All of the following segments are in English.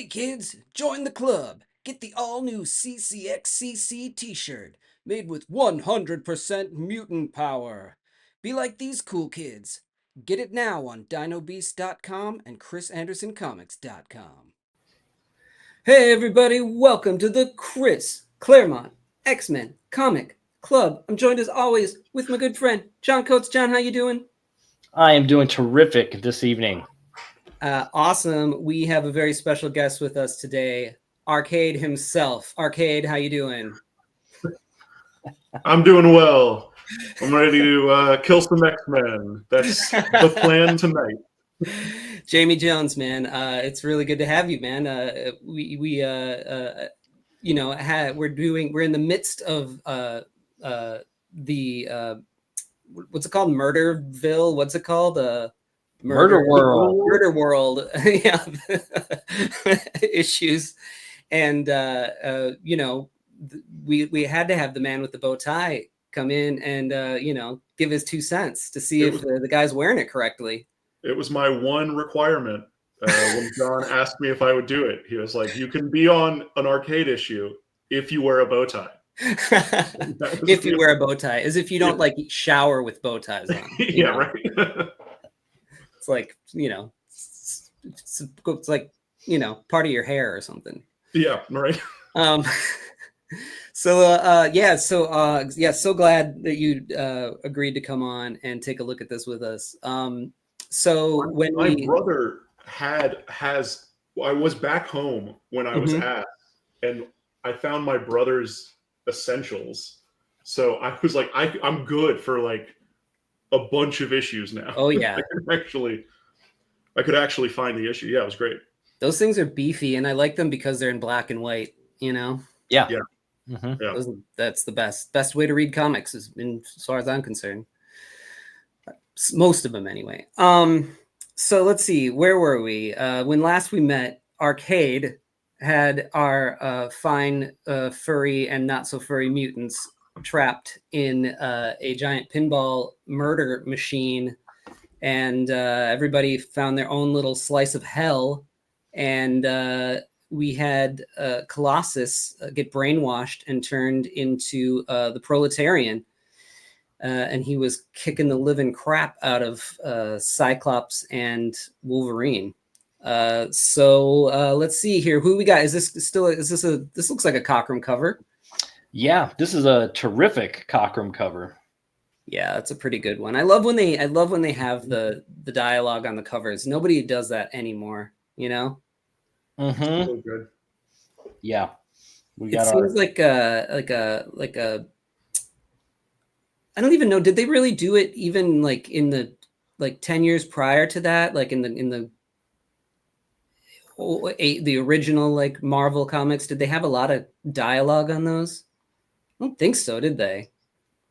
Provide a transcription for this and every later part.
Hey kids, join the club. Get the all-new CCXCC t-shirt made with 100% mutant power. Be like these cool kids. Get it now on dinobeast.com and chrisandersoncomics.com. Hey everybody, welcome to the Claremont X-Men Comic Club. I'm joined as always with my good friend, John Coates. John, how you doing? I am doing terrific this evening. Awesome. We have a very special guest with us today, Arcade himself. Arcade, how you doing? I'm doing well. I'm ready to kill some X-Men. That's the plan tonight. Jamie Jones, man, it's really good to have you, man. We're in the midst of the what's it called? Murderville. What's it called? Murderworld. Yeah. Issues. And, we had to have the man with the bow tie come in and, give his 2 cents to see if the guy's wearing it correctly. It was my one requirement when John asked me if I would do it. He was like, you can be on an Arcade issue if you wear a bow tie. If you wear a bow tie, as if you don't like shower with bow ties on. Yeah, know? Right. It's like, it's like, part of your hair or something. Yeah, right. So glad that you agreed to come on and take a look at this with us. So when my brother I was back home when I was asked, and I found my brother's essentials. So I was like, I'm good for like a bunch of issues now. Oh yeah. I could actually find the issue. Yeah, it was great. Those things are beefy, and I like them because they're in black and white, Yeah. Yeah. Mm-hmm. Yeah. That's the best way to read comics, as far as I'm concerned. Most of them anyway. So let's see, where were we? When last we met, Arcade had our fine furry and not so furry mutants trapped in a giant pinball murder machine, and everybody found their own little slice of hell, and we had Colossus get brainwashed and turned into the proletarian. And he was kicking the living crap out of Cyclops and Wolverine. So let's see here. Who we got? This looks like a Cockrum cover. Yeah, this is a terrific Cockrum cover. Yeah, that's a pretty good one. I love when they have the dialogue on the covers. Nobody does that anymore, Mm-hmm. So good. Yeah. It seems like a I don't even know. Did they really do it even like in the 10 years prior to that? Like in the original like Marvel comics, did they have a lot of dialogue on those? I don't think so, did they?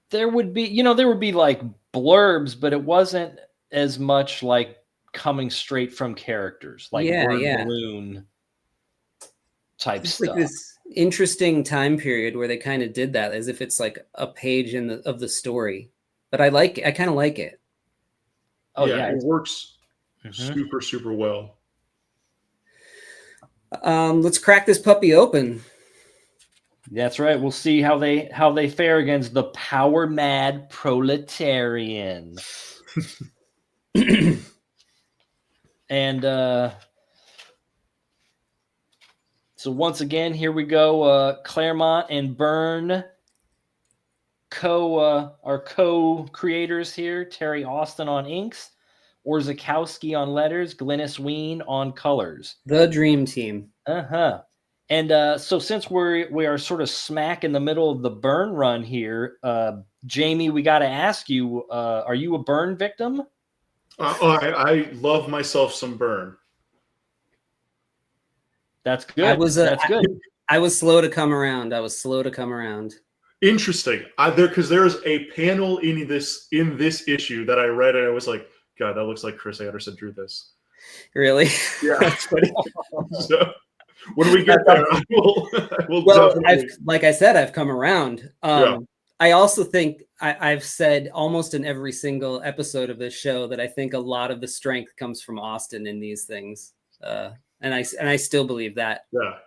There would be, there would be like blurbs, but it wasn't as much like coming straight from characters, like balloon type stuff. Like this interesting time period where they kind of did that as if it's like a page of the story, but I kind of like it. Oh yeah, it works super well. Let's crack this puppy open. That's right. We'll see how they fare against the power mad proletarian. And so once again, here we go. Claremont and Byrne are co-creators here. Terry Austin on inks, Orzechowski on letters, Glynis Ween on colors. The dream team. And so since we are sort of smack in the middle of the Byrne run here, Jamie, we got to ask you: are you a Byrne victim? I love myself some Byrne. That's good. That's good. I was slow to come around. Interesting. There's a panel in this issue that I read, and I was like, God, that looks like Chris Anderson drew this. Really? Yeah. So when we get there, I will like I said, I've come around. I also think I've said almost in every single episode of this show that I think a lot of the strength comes from Austin in these things. and I still believe that. Yeah.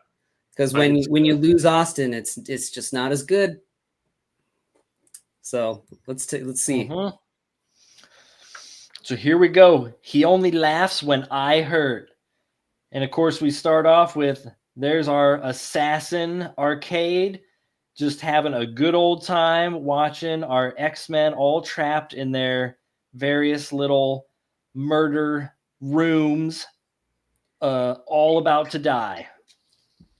Because when you lose Austin, it's just not as good. So let's see. So here we go. He only laughs when I hurt. And of course, we start off with there's our assassin Arcade, just having a good old time watching our X-Men all trapped in their various little murder rooms, all about to die.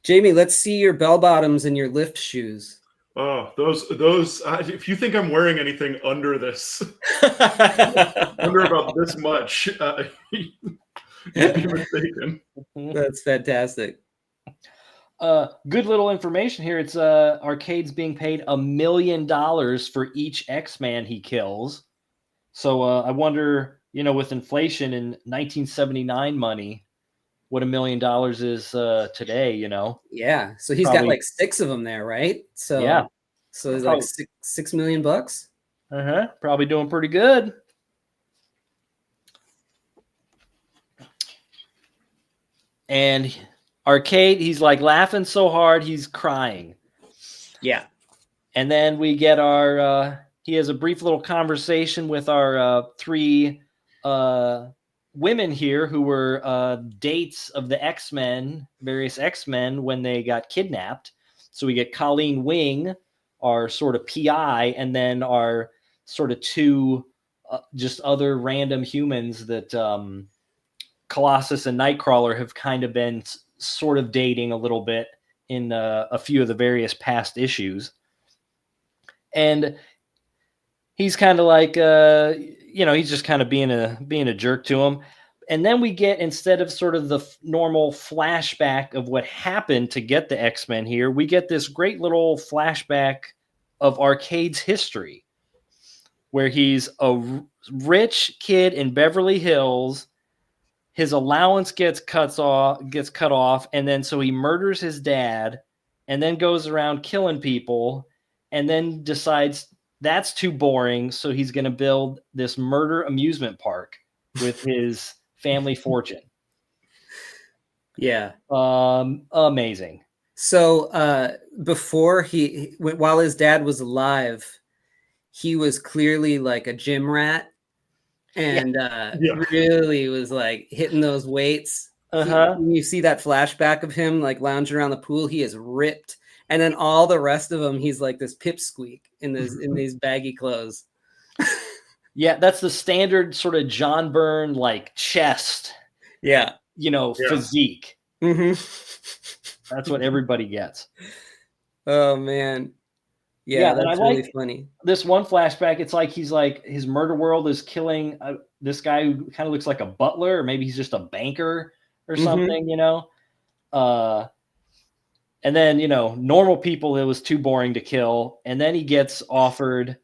Jamie, let's see your bell bottoms and your lift shoes. Oh, those. If you think I'm wearing anything under this, under about this much, you'd be mistaken. That's fantastic. Good little information here. It's Arcade's being paid $1 million for each X-Man he kills. So I wonder, with inflation in 1979 money, what $1 million is today, Yeah. So he's Probably. got like 6 of them there, right? So Yeah. So it's like $6 million bucks. Probably doing pretty good. And Arcade, he's like laughing so hard he's crying. Yeah. And then we get he has a brief little conversation with our 3 women here who were dates of the X-Men, various X-Men when they got kidnapped. So we get Colleen Wing, our sort of PI, and then our sort of 2 just other random humans that Colossus and Nightcrawler have kind of been sort of dating a little bit in a few of the various past issues. And he's kind of like, he's just kind of being a jerk to him. And then we get, instead of sort of the normal flashback of what happened to get the X-Men here, we get this great little flashback of Arcade's history, where he's a rich kid in Beverly Hills. His allowance gets cut off, and then so he murders his dad, and then goes around killing people, and then decides that's too boring, so he's going to build this murder amusement park with his family fortune. Yeah. Amazing. So before while his dad was alive, he was clearly like a gym rat, and really was like hitting those weights. When you see that flashback of him like lounging around the pool, he is ripped. And then all the rest of him, he's like this pipsqueak in these baggy clothes. Yeah, that's the standard sort of John Byrne like chest. Yeah. Physique. That's what everybody gets. Oh man. Yeah, that's really funny. This one flashback, it's like he's like his murder world is killing this guy who kind of looks like a butler, or maybe he's just a banker or something, and then, normal people, it was too boring to kill. And then he gets offered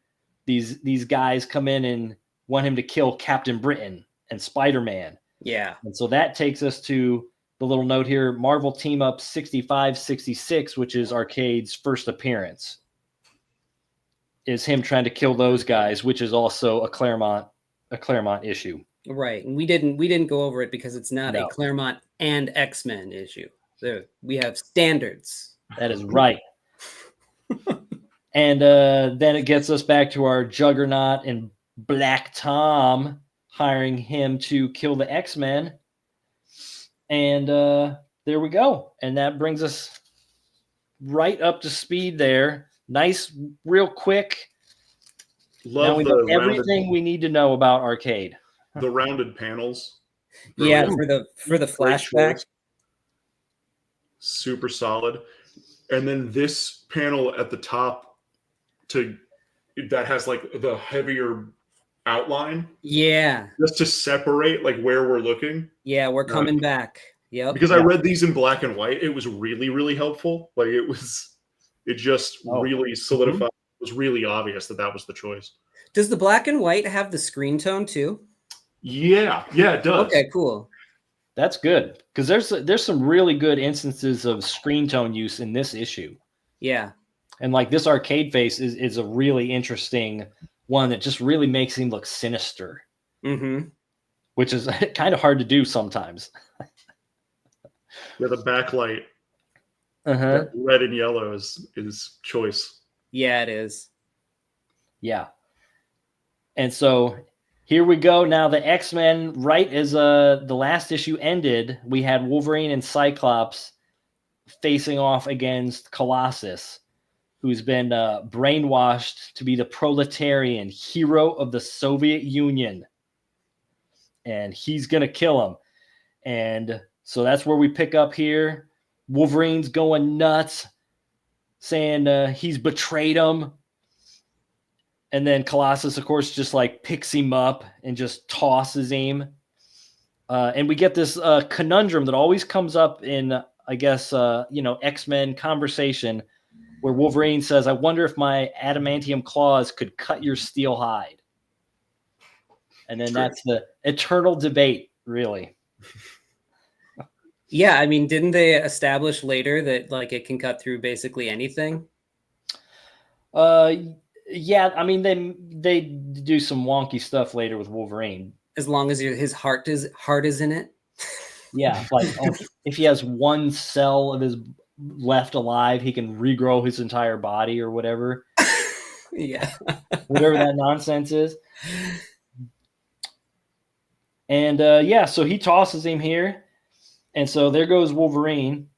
these guys come in and want him to kill Captain Britain and Spider-Man. Yeah. And so that takes us to the little note here, Marvel Team Up 65-66, which is Arcade's first appearance, is him trying to kill those guys, which is also a Claremont issue. Right. And we didn't go over it because it's not a Claremont and X-Men issue. So we have standards. That is right. And then it gets us back to our Juggernaut and Black Tom hiring him to kill the X-Men. And there we go. And that brings us right up to speed there. Nice, real quick. Now we know everything we need to know about Arcade. The rounded panels. Yeah, for the flashback. Super solid. And then this panel at the top that has like the heavier outline. Yeah. Just to separate like where we're looking. Yeah, we're coming back. Yep. Because I read these in black and white. It was really, really helpful. Like it just really solidified. It was really obvious that was the choice. Does the black and white have the screen tone too? Yeah, it does. Okay, cool. That's good, because there's some really good instances of screen tone use in this issue. Yeah. And like this Arcade face is a really interesting one that just really makes him look sinister. Mm-hmm. Which is kind of hard to do sometimes. Yeah, the backlight, Uh-huh. red and yellow is choice. Yeah, it is. Yeah. And so here we go. Now the X-Men, right as the last issue ended, we had Wolverine and Cyclops facing off against Colossus, who's been brainwashed to be the proletarian hero of the Soviet Union. And he's going to kill him. And so that's where we pick up here. Wolverine's going nuts, saying he's betrayed him. And then Colossus, of course, just like picks him up and just tosses him. And we get this conundrum that always comes up in, I guess, X-Men conversation, where Wolverine says, I wonder if my adamantium claws could cut your steel hide. And then that's the eternal debate, really. Yeah, I mean, didn't they establish later that like it can cut through basically anything? Yeah, I mean they do some wonky stuff later with Wolverine. As long as his heart is in it. Yeah, like if he has one cell of his left alive, he can regrow his entire body or whatever. Yeah. Whatever that nonsense is. And so he tosses him here. And so there goes Wolverine,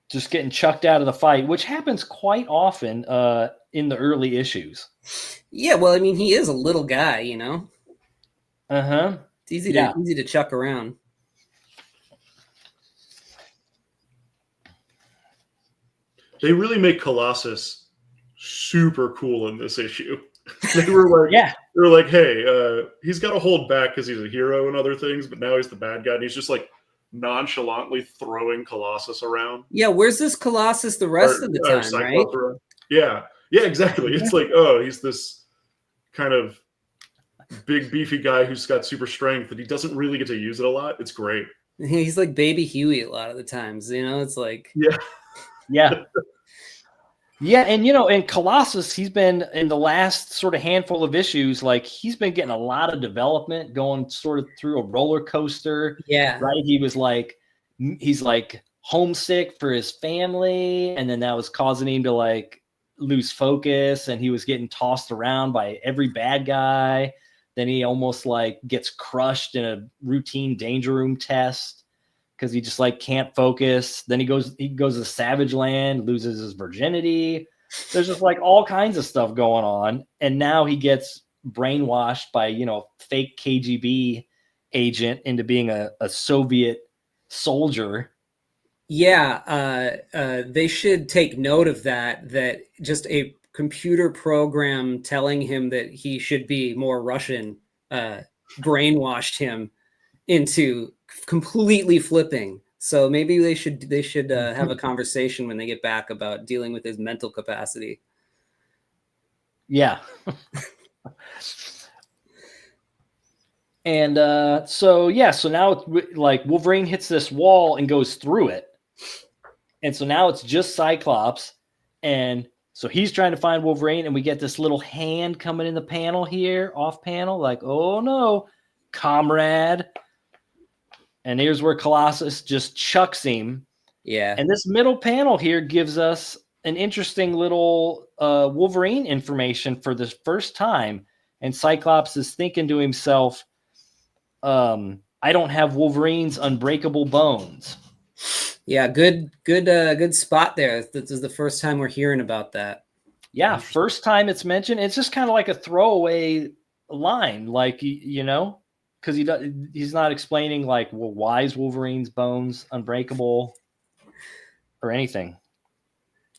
just getting chucked out of the fight, which happens quite often in the early issues. Yeah, well, I mean, he is a little guy, you know. Uh-huh. It's easy to chuck around. They really make Colossus super cool in this issue. They were like, hey, he's got to hold back because he's a hero and other things, but now he's the bad guy, and he's just like nonchalantly throwing Colossus around. Yeah, where's this Colossus the rest of the time, right? Around. Yeah, exactly. It's like, oh, he's this kind of big beefy guy who's got super strength, and he doesn't really get to use it a lot. It's great. He's like Baby Huey a lot of the times, you know. It's like Yeah. Yeah, and in Colossus, he's been in the last sort of handful of issues, like he's been getting a lot of development, going sort of through a roller coaster. Yeah. Right. He's like homesick for his family, and then that was causing him to like lose focus, and he was getting tossed around by every bad guy. Then he almost like gets crushed in a routine danger room test because he just like can't focus. Then he goes to Savage Land, loses his virginity. There's just like all kinds of stuff going on. And now he gets brainwashed by, fake KGB agent into being a Soviet soldier. Yeah. They should take note of that just a computer program telling him that he should be more Russian brainwashed him into completely flipping. So maybe they should have a conversation when they get back about dealing with his mental capacity. Yeah. And so now it's like Wolverine hits this wall and goes through it. And so now it's just Cyclops. And so he's trying to find Wolverine, and we get this little hand coming in the panel here, off panel, like, oh no, comrade. And here's where Colossus just chucks him. Yeah. And this middle panel here gives us an interesting little Wolverine information for the first time. And Cyclops is thinking to himself, I don't have Wolverine's unbreakable bones. Yeah, good spot there. This is the first time we're hearing about that. Yeah, first time it's mentioned. It's just kind of like a throwaway line, like, because he's not explaining like, well, why is Wolverine's bones unbreakable or anything.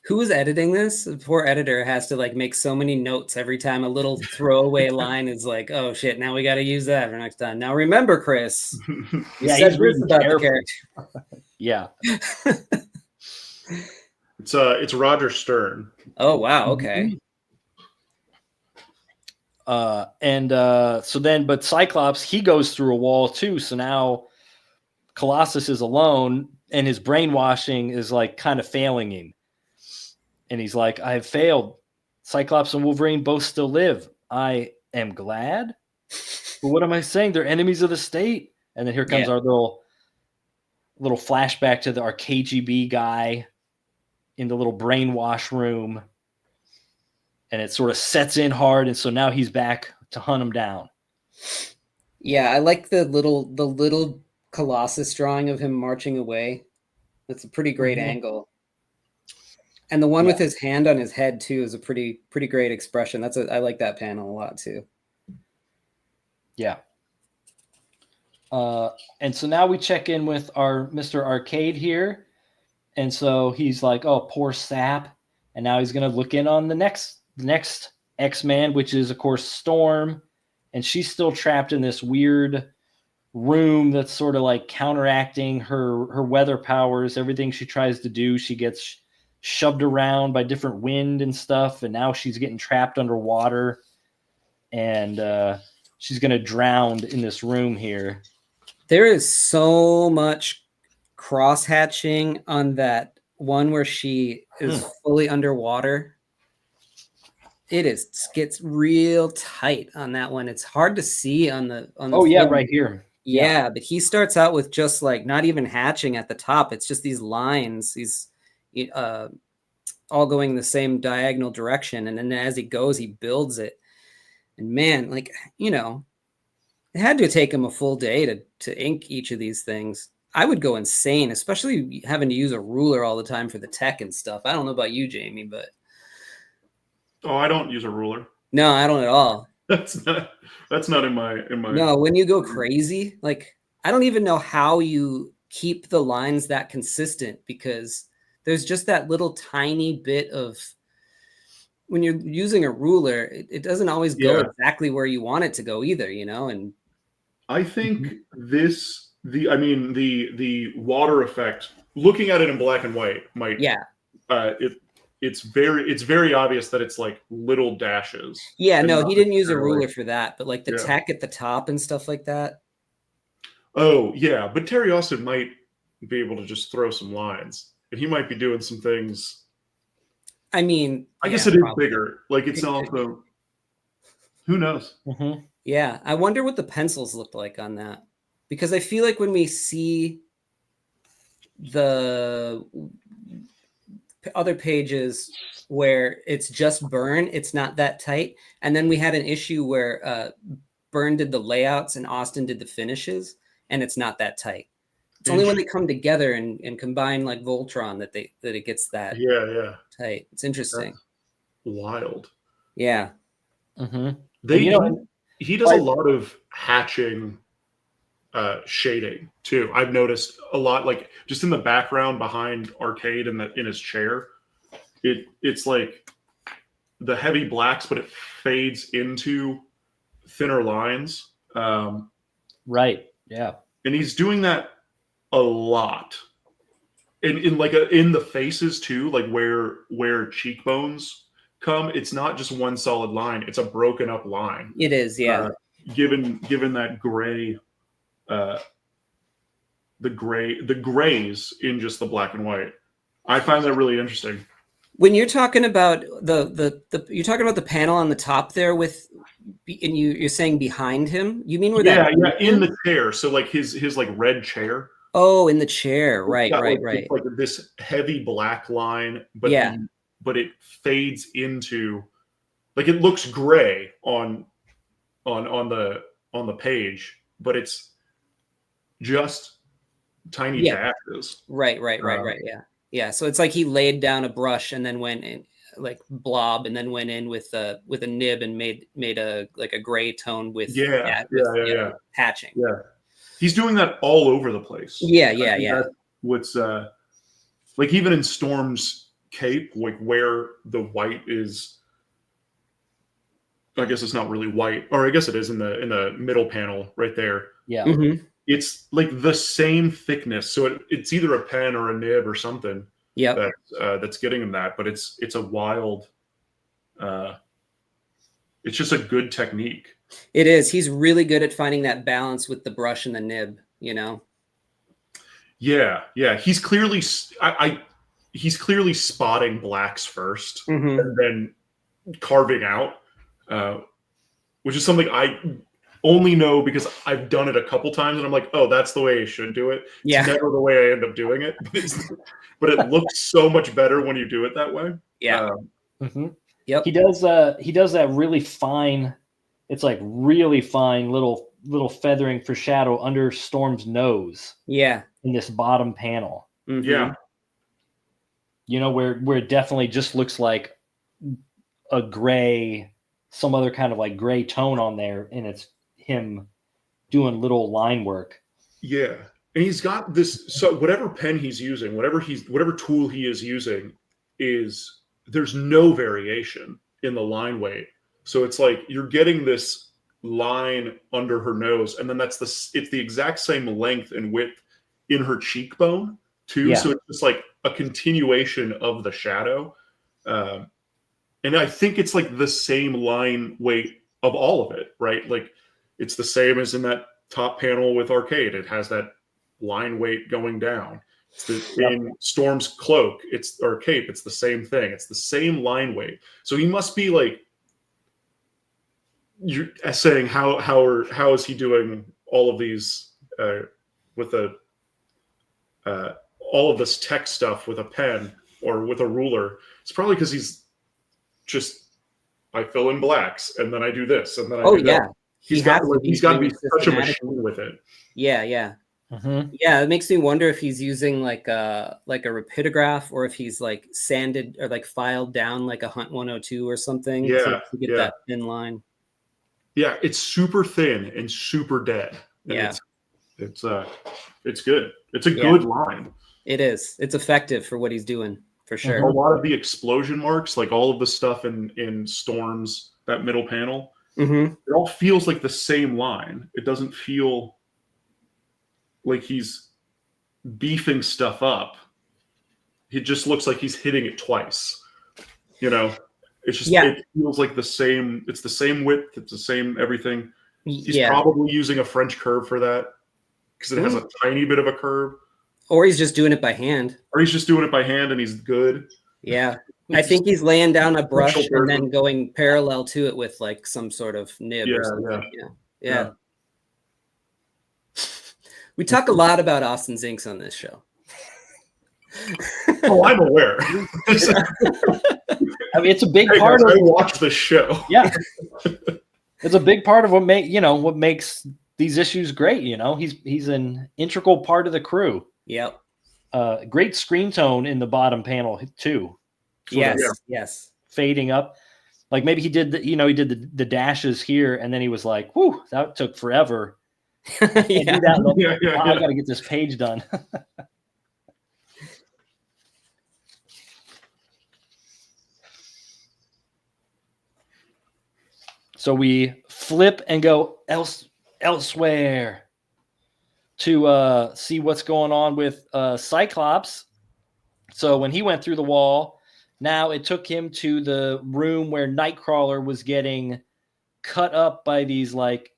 Who is editing this? The poor editor has to like make so many notes every time a little throwaway line is like, oh shit, now we got to use that for next time. Now remember, Chris, yeah, he's reading about the character. Yeah. It's Roger Stern. Oh wow, okay. But Cyclops, he goes through a wall too. So now Colossus is alone, and his brainwashing is like kind of failing him. And he's like, I have failed. Cyclops and Wolverine both still live. I am glad. But what am I saying? They're enemies of the state. And then here comes our little little flashback to our KGB guy in the little brainwash room, and it sort of sets in hard, and so now he's back to hunt him down. Yeah, I like the little Colossus drawing of him marching away. That's a pretty great angle. And the one with his hand on his head too is a pretty great expression. I like that panel a lot too. Yeah. And so now we check in with our Mr. Arcade here. And so he's like, oh, poor sap. And now he's going to look in on the next X-Man, which is, of course, Storm. And she's still trapped in this weird room that's sort of like counteracting her weather powers. Everything she tries to do, she gets shoved around by different wind and stuff. And now she's getting trapped underwater. And she's going to drown in this room here. There is so much cross-hatching on that one where she is fully underwater. It gets real tight on that one. It's hard to see on the film. Right here. Yeah, but he starts out with just like not even hatching at the top. It's just these lines, these all going the same diagonal direction. And then as he goes, he builds it. And man, like, you know, it had to take him a full day to ink each of these things. I would go insane, especially having to use a ruler all the time for the tech and stuff. I don't know about you, Jamie, but Oh, I don't use a ruler. no, I don't at all. That's not in my. No, when you go crazy, like I don't even know how you keep the lines that consistent, because there's just that little tiny bit of, when you're using a ruler, it doesn't always go exactly where you want it to go either, you know? And I think the water effect, looking at it in black and white might, it's very obvious that it's like little dashes. Yeah, no, he didn't use a ruler for that, but like the tech at the top and stuff like that. Oh yeah, but Terry Austin might be able to just throw some lines, and he might be doing some things. I mean, I guess it is bigger. Like it's also, who knows? Mm-hmm. Yeah, I wonder what the pencils looked like on that, because I feel like when we see the other pages where it's just Byrne, it's not that tight. And then we had an issue where Byrne did the layouts and Austin did the finishes, and it's not that tight. It's only when they come together and combine like Voltron that it gets that tight. It's interesting. That's wild. Yeah. Mm-hmm. He does a lot of hatching shading too. I've noticed a lot, like just in the background behind Arcade in his chair. It's like the heavy blacks, but it fades into thinner lines. Right. Yeah. And he's doing that a lot. In the faces too, like where cheekbones come, it's not just one solid line, it's a broken up line. It is, yeah. Given that gray, the grays in just the black and white. I find that really interesting. When you're talking about you're talking about the panel on the top there and you're saying behind him, you mean where in the chair, so like his like red chair. Oh, in the chair, right. It's like this heavy black line, but it fades into, like, it looks gray on the page, but it's just tiny dashes. Right. Yeah. So it's like he laid down a brush and then went in like blob, and then went in with a nib and made a like a gray tone with hatching. Yeah. He's doing that all over the place. Yeah. That's what's like even in Storm's cape, like where the white is, I guess it's not really white, or I guess it is in the middle panel right there. Yeah. Mm-hmm. It's like the same thickness, so it's either a pen or a nib or something. Yeah. That's getting him that, but it's a wild. It's just a good technique. It is. He's really good at finding that balance with the brush and the nib, you know? Yeah. He's clearly spotting blacks first, and then carving out, which is something only know because I've done it a couple times and I'm like, oh, that's the way I should do it. Yeah. It's never the way I end up doing it. But it looks so much better when you do it that way. Yeah. Yep. He does that really fine. It's like really fine little feathering for shadow under Storm's nose. Yeah. In this bottom panel. Yeah. You know, where it definitely just looks like a gray, some other kind of like gray tone on there, and it's him doing little line work. Yeah. And he's got this, so whatever pen he's using, whatever tool he is using, there's no variation in the line weight. So it's like you're getting this line under her nose, and then it's the exact same length and width in her cheekbone too. Yeah. So it's just like a continuation of the shadow. And I think it's like the same line weight of all of it, right? Like it's the same as in that top panel with Arcade. It has that line weight going down. In Storm's cloak, or cape, it's the same thing. It's the same line weight. So he must be like, you're saying how is he doing all of these with all of this tech stuff with a pen or with a ruler? It's probably because he's just, I fill in blacks and then I do this and then I do that. He's got to be such a machine with it. Yeah. Yeah, it makes me wonder if he's using like a rapidograph, or if he's like sanded or like filed down like a Hunt 102 or something to get that thin line. Yeah, it's super thin and super dead. And yeah, it's good. It's a good line. It is. It's effective for what he's doing, for sure. A lot of the explosion marks, like all of the stuff in Storm's, that middle panel, it all feels like the same line. It doesn't feel like he's beefing stuff up. It just looks like he's hitting it twice. You know, it's just, it feels like the same. It's the same width. It's the same everything. He's probably using a French curve for that because it has a tiny bit of a curve. Or he's just doing it by hand. And he's good. Yeah. I think he's laying down a brush and then going parallel to it with like some sort of nib or something. Yeah. We talk a lot about Austin's inks on this show. Oh, I'm aware. I mean, it's a big part of. I watch the show. Yeah, it's a big part of what makes these issues great. You know, he's an integral part of the crew. Yep. Great screen tone in the bottom panel too. Yes. Fading up, like maybe he did the dashes here, and then he was like, "Whew, that took forever." I got to get this page done. So we flip and go elsewhere to see what's going on with Cyclops. So when he went through the wall, now it took him to the room where Nightcrawler was getting cut up by these like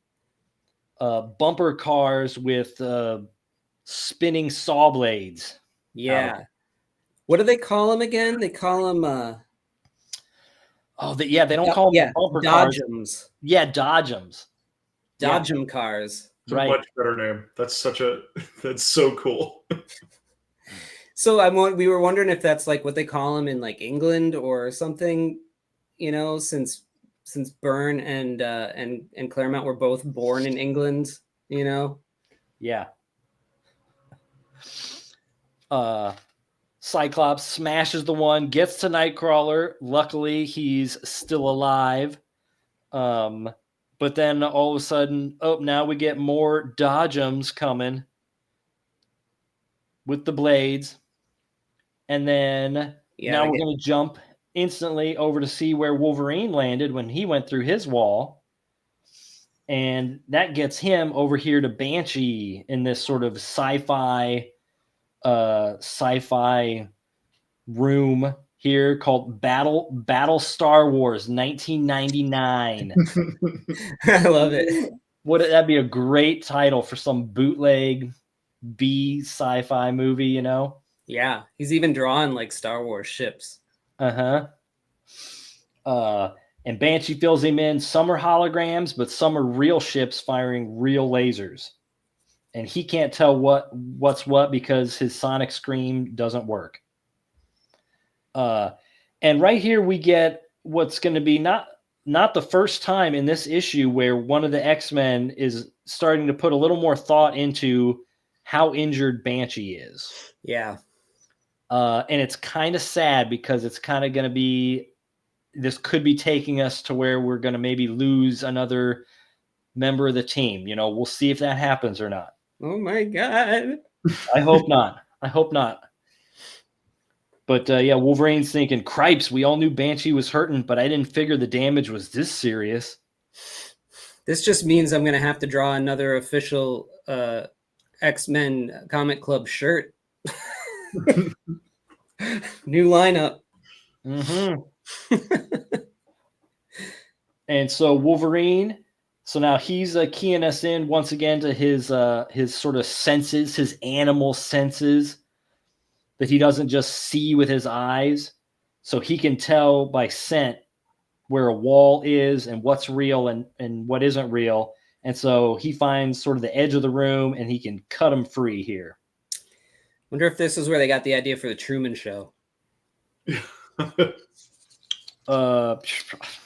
bumper cars with spinning saw blades. Yeah. What do they call them again? They call them they don't call them bumper Dodgems. Cars. Yeah, Dodgems. Dodgem cars. It's a much better name. That's so cool. So we were wondering if that's like what they call them in like England or something, you know, since Byrne and Claremont were both born in England, you know? Yeah. Cyclops smashes the one, gets to Nightcrawler. Luckily, he's still alive. But then all of a sudden, now we get more Dodgems coming with the blades. And then now we're going to jump instantly over to see where Wolverine landed when he went through his wall. And that gets him over here to Banshee in this sort of sci-fi room here called Battle Star Wars 1999. I love it. That'd be a great title for some bootleg B sci-fi movie, you know? Yeah, he's even drawn like Star Wars ships. And Banshee fills him in. Some are holograms, but some are real ships firing real lasers. And he can't tell what's what because his sonic scream doesn't work. And right here we get what's going to be not the first time in this issue where one of the X-Men is starting to put a little more thought into how injured Banshee is. Yeah. And it's kind of sad because it's kind of going to be, this could be taking us to where we're going to maybe lose another member of the team. You know, we'll see if that happens or not. Oh my God. I hope not. I hope not. But yeah, Wolverine's thinking, cripes, we all knew Banshee was hurting, but I didn't figure the damage was this serious. This just means I'm going to have to draw another official X-Men Comic Club shirt. New lineup. Mm-hmm. And so Wolverine, so now he's keying us in once again to his sort of senses, his animal senses that he doesn't just see with his eyes. So he can tell by scent where a wall is and what's real and what isn't real. And so he finds sort of the edge of the room and he can cut them free here. Wonder if this is where they got the idea for the Truman Show.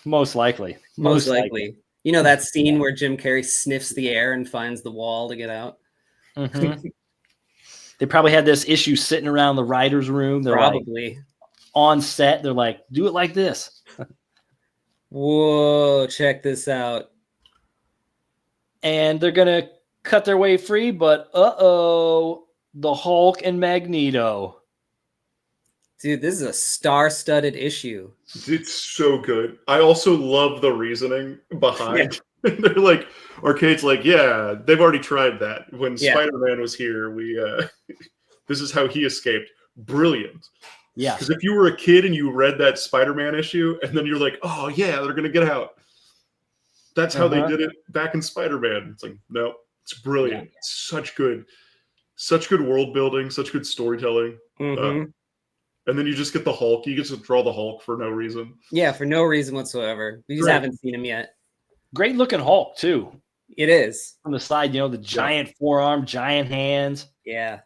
Most likely. Most likely. You know that scene where Jim Carrey sniffs the air and finds the wall to get out? Mm-hmm. They probably had this issue sitting around the writer's room. They're probably like, on set. They're like, do it like this. Whoa, check this out. And they're going to cut their way free, but the Hulk and Magneto. Dude, this is a star-studded issue. It's so good. I also love the reasoning behind. Yeah. They're like, Arcade's like, yeah, they've already tried that. When Spider-Man was here, we this is how he escaped. Brilliant. Yeah. Because if you were a kid and you read that Spider-Man issue, and then you're like, oh yeah, they're gonna get out. That's how they did it back in Spider-Man. It's like, no, it's brilliant. Yeah. It's such good world building, such good storytelling. Mm-hmm. And then you just get the Hulk. You get to draw the Hulk for no reason. Yeah, for no reason whatsoever. We just haven't seen him yet. Great looking Hulk too. It is. On the side, you know, the giant forearm, giant hands. Yeah.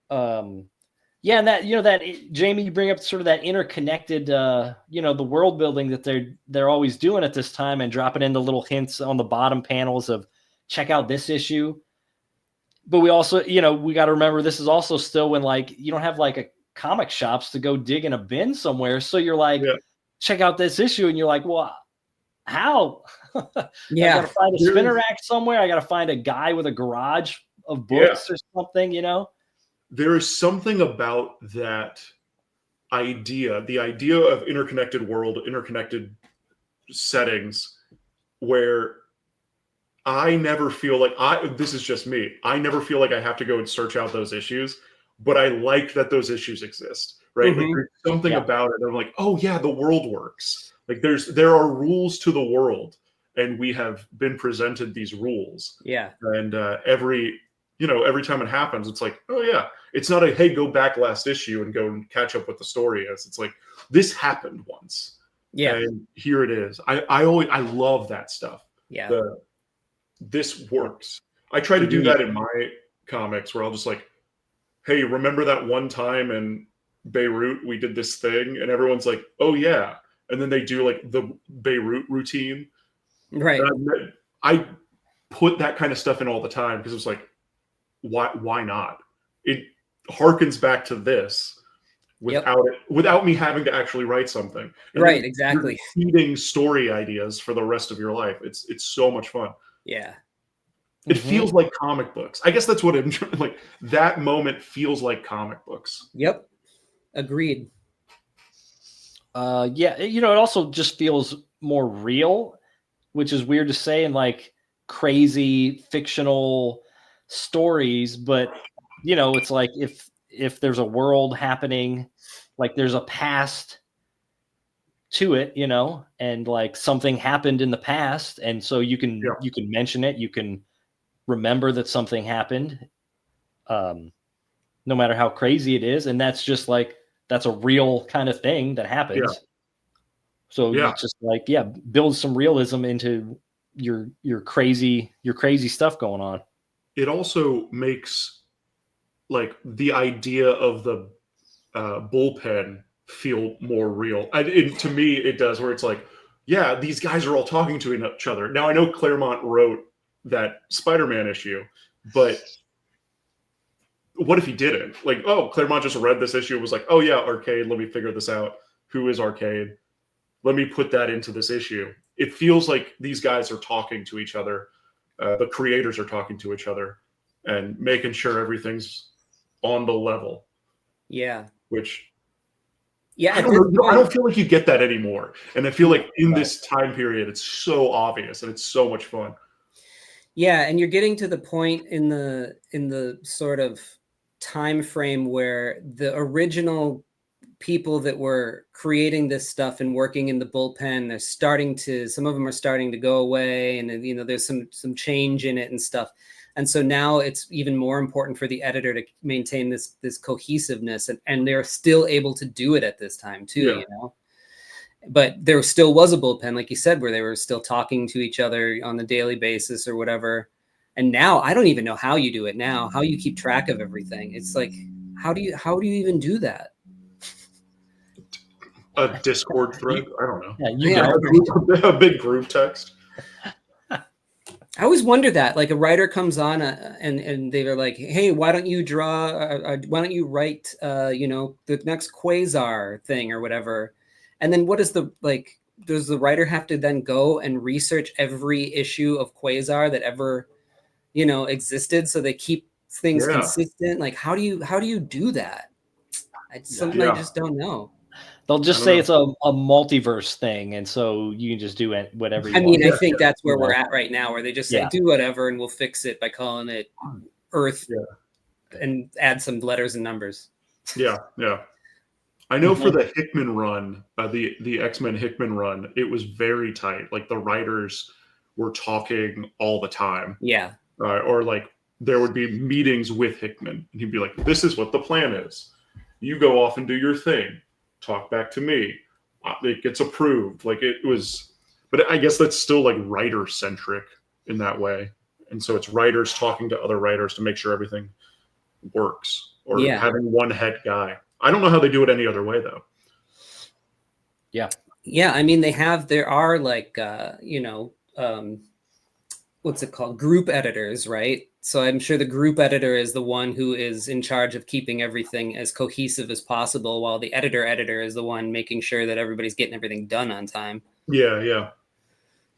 Yeah, and that, you know, that Jamie, you bring up sort of that interconnected, you know, the world building that they're always doing at this time and dropping in the little hints on the bottom panels of check out this issue. But we also, you know, we got to remember this is also still when like you don't have like a comic shops to go dig in a bin somewhere. So you're like, check out this issue. And you're like, well, how? Yeah. I got to find a spinner rack somewhere. I got to find a guy with a garage of books or something, you know? There is something about that idea, the idea of interconnected world, interconnected settings, where I never feel like this is just me. I never feel like I have to go and search out those issues, but I like that those issues exist, right? Mm-hmm. Like there's something about it. I'm like, oh yeah, the world works. Like there are rules to the world, and we have been presented these rules. Yeah. And every time it happens, it's like, oh yeah, it's not a, hey, go back last issue and go and catch up what the story is. It's like, this happened once. Yeah. And here it is. I love that stuff. Yeah. This works. I try to do that in my comics where I'll just like, hey, remember that one time in Beirut we did this thing? And everyone's like, oh yeah. And then they do like the Beirut routine. Right. I put that kind of stuff in all the time because it's like, why not? It harkens back to this without me having to actually write something. And right, exactly. Feeding story ideas for the rest of your life. It's so much fun. Yeah. It feels like comic books. I guess that's what I'm like. That moment feels like comic books. Yep. Agreed. Yeah, you know, it also just feels more real, which is weird to say in like crazy fictional stories, but you know, it's like if there's a world happening, like there's a past to it, you know, and like something happened in the past, and so you can mention it, you can remember that something happened, no matter how crazy it is, and that's just like that's a real kind of thing that happens. So it's just like, build some realism into your crazy stuff going on. It also makes like the idea of the bullpen feel more real. To me, it does, where it's like, yeah, these guys are all talking to each other. Now, I know Claremont wrote that Spider-Man issue, but what if he didn't? Like, oh, Claremont just read this issue and was like, oh yeah, Arcade, let me figure this out. Who is Arcade? Let me put that into this issue. It feels like these guys are talking to each other. The creators are talking to each other and making sure everything's on the level. Yeah. Which, yeah, I don't feel like you get that anymore. And I feel like in this time period, it's so obvious and it's so much fun. Yeah, and you're getting to the point in the sort of time frame where the original people that were creating this stuff and working in the bullpen, some of them are starting to go away, and there's some change in it and stuff. And so now it's even more important for the editor to maintain this cohesiveness, and they're still able to do it at this time too, But there still was a bullpen, like you said, where they were still talking to each other on a daily basis or whatever. And now I don't even know how you do it now, how you keep track of everything. It's like, how do you even do that? A Discord thread? I don't know. Yeah, a big group text. I always wonder that, like, a writer comes on and they're like, hey, why don't you write, the next Quasar thing or whatever? And then what is does the writer have to then go and research every issue of Quasar that ever, existed, so they keep things consistent? Like, how do you do that? I just don't know. They'll just say it's a multiverse thing, and so you can just do it whatever you want. I think that's where we're at right now, where they just say do whatever and we'll fix it by calling it Earth and add some letters and numbers. Yeah. I know for the Hickman run, the X-Men Hickman run, it was very tight. Like, the writers were talking all the time. Yeah. Or like there would be meetings with Hickman, and he'd be like, this is what the plan is. You go off and do your thing. Talk back to me. It gets approved. Like, it was, but I guess that's still like writer centric in that way. And so it's writers talking to other writers to make sure everything works, or having one head guy. I don't know how they do it any other way though. Yeah. Yeah. I mean, there are like, what's it called? Group editors, right? So I'm sure the group editor is the one who is in charge of keeping everything as cohesive as possible, while the editor is the one making sure that everybody's getting everything done on time. Yeah.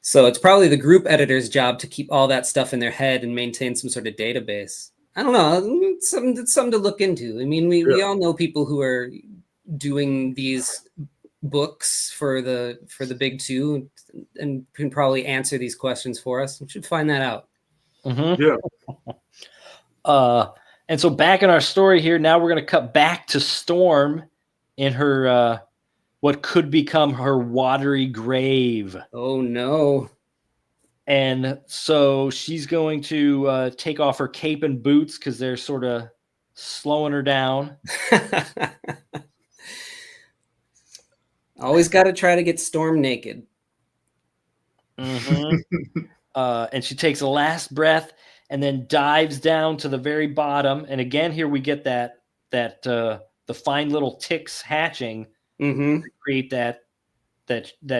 So it's probably the group editor's job to keep all that stuff in their head and maintain some sort of database. I don't know. It's something to look into. I mean, we all know people who are doing these books for the big two and can probably answer these questions for us. We should find that out. Mm-hmm. Yeah. And so back in our story here, now we're going to cut back to Storm in her what could become her watery grave. Oh no. And so she's going to take off her cape and boots because they're sort of slowing her down. Always got to try to get Storm naked. Mm-hmm. And she takes a last breath and then dives down to the very bottom. And again, here we get that the fine little ticks hatching to create that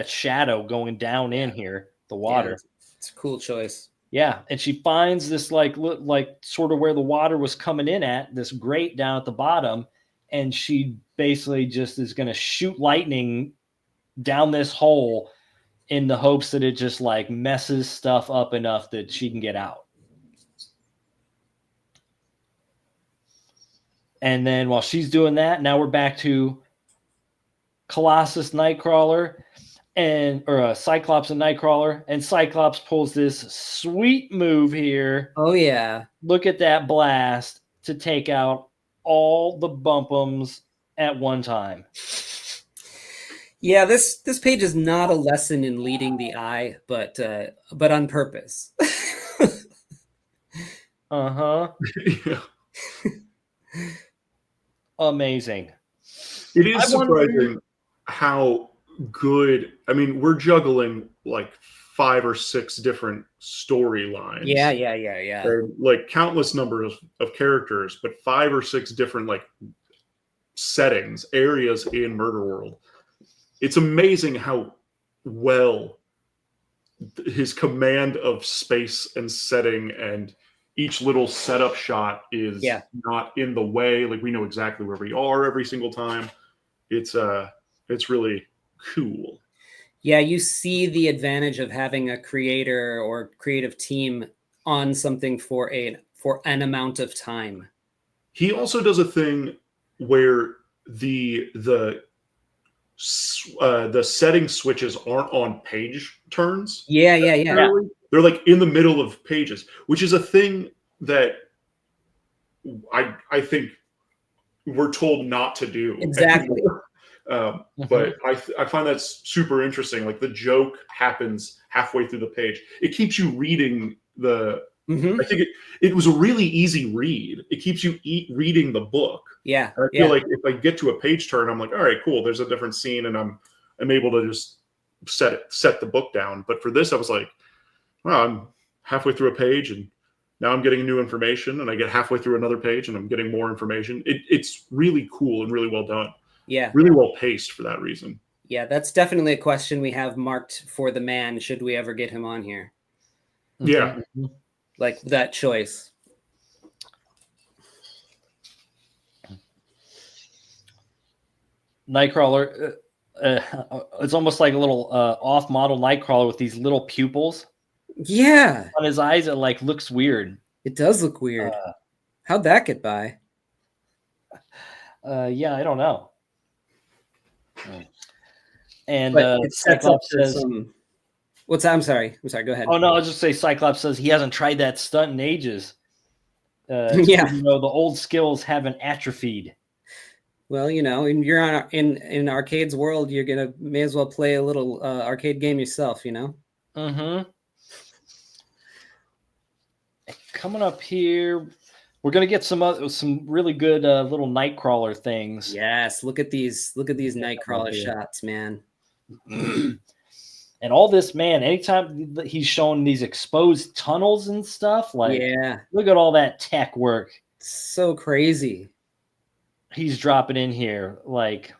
shadow going down in here, the water. Yeah, it's a cool choice. Yeah, and she finds this like sort of where the water was coming in at, this grate down at the bottom, and she basically just is going to shoot lightning down this hole in the hopes that it just like messes stuff up enough that she can get out. And then while she's doing that, now we're back to Colossus, Nightcrawler, or Cyclops and Nightcrawler, and Cyclops pulls this sweet move here. Oh yeah. Look at that blast to take out all the bumpums at one time. Yeah, this page is not a lesson in leading the eye, but on purpose. Uh-huh. Yeah. Amazing. It is surprising how good. I mean, we're juggling like 5 or 6 different storylines. Yeah. And like countless numbers of characters, but 5 or 6 different like settings, areas in Murder World. It's amazing how well his command of space and setting and each little setup shot is not in the way. Like we know exactly where we are every single time. It's really cool. Yeah, you see the advantage of having a creator or creative team on something for an amount of time. He also does a thing where the setting switches aren't on page turns. Yeah. They're like in the middle of pages, which is a thing that I think we're told not to do. Exactly. But I find that's super interesting. Like the joke happens halfway through the page. It keeps you reading the. I think it was a really easy read. It keeps you reading the book. Yeah. And I feel like if I get to a page turn, I'm like, all right, cool. There's a different scene, and I'm able to just set the book down. But for this, I was like, well, I'm halfway through a page, and now I'm getting new information, and I get halfway through another page, and I'm getting more information. It's really cool and really well done. Yeah. Really well paced for that reason. Yeah, that's definitely a question we have marked for the man, should we ever get him on here. Yeah. Like that choice. Nightcrawler, it's almost like a little off-model Nightcrawler with these little pupils. Yeah. On his eyes, it like looks weird. It does look weird. How'd that get by? Yeah, I don't know. And it sets up Cyclops says, what's that? I'm sorry. Go ahead. Oh no, I'll just say Cyclops says he hasn't tried that stunt in ages. Yeah. You know, the old skills haven't atrophied. Well, you know, and you're on in arcades world, you're may as well play a little arcade game yourself, you know. Coming up here, we're gonna get some really good little Nightcrawler things. Yes, look at these Nightcrawler shots, man. And all this, man, anytime he's showing these exposed tunnels and stuff, like, look at all that tech work. So crazy. He's dropping in here. Like,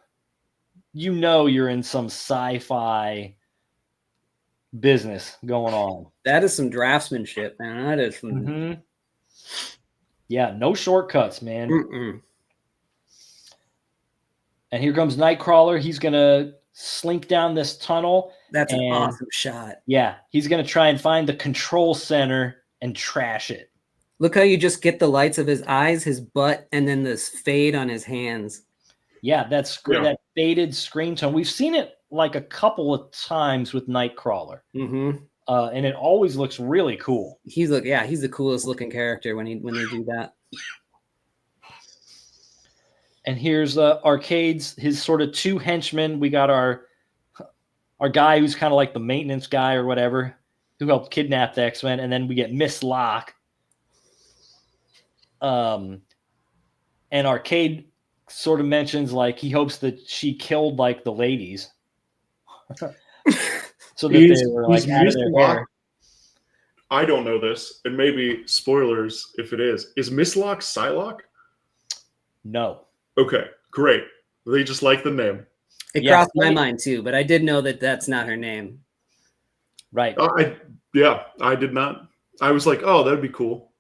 you know, you're in some sci-fi business going on. That is some draftsmanship, man. That is some... Yeah, no shortcuts, man. And here comes Nightcrawler. He's going to slink down this tunnel. That's an awesome shot. Yeah, he's going to try and find the control center and trash it. Look how you just get the lights of his eyes, his butt, and then this fade on his hands. Yeah, that faded screen tone. We've seen it like a couple of times with Nightcrawler. And it always looks really cool. He's the coolest looking character when they do that. And here's Arcade's, his sort of 2 henchmen. We got our guy who's kind of like the maintenance guy or whatever, who helped kidnap the X-Men, and then we get Miss Locke. And Arcade sort of mentions like he hopes that she killed like the ladies. So that they were like out of their hair. I don't know this, and maybe spoilers if it is. Is Miss Locke Psylocke? No. Okay, great. They just like the name. It crossed my mind too, but I did know that that's not her name. Right. I did not. I was like, oh, that'd be cool.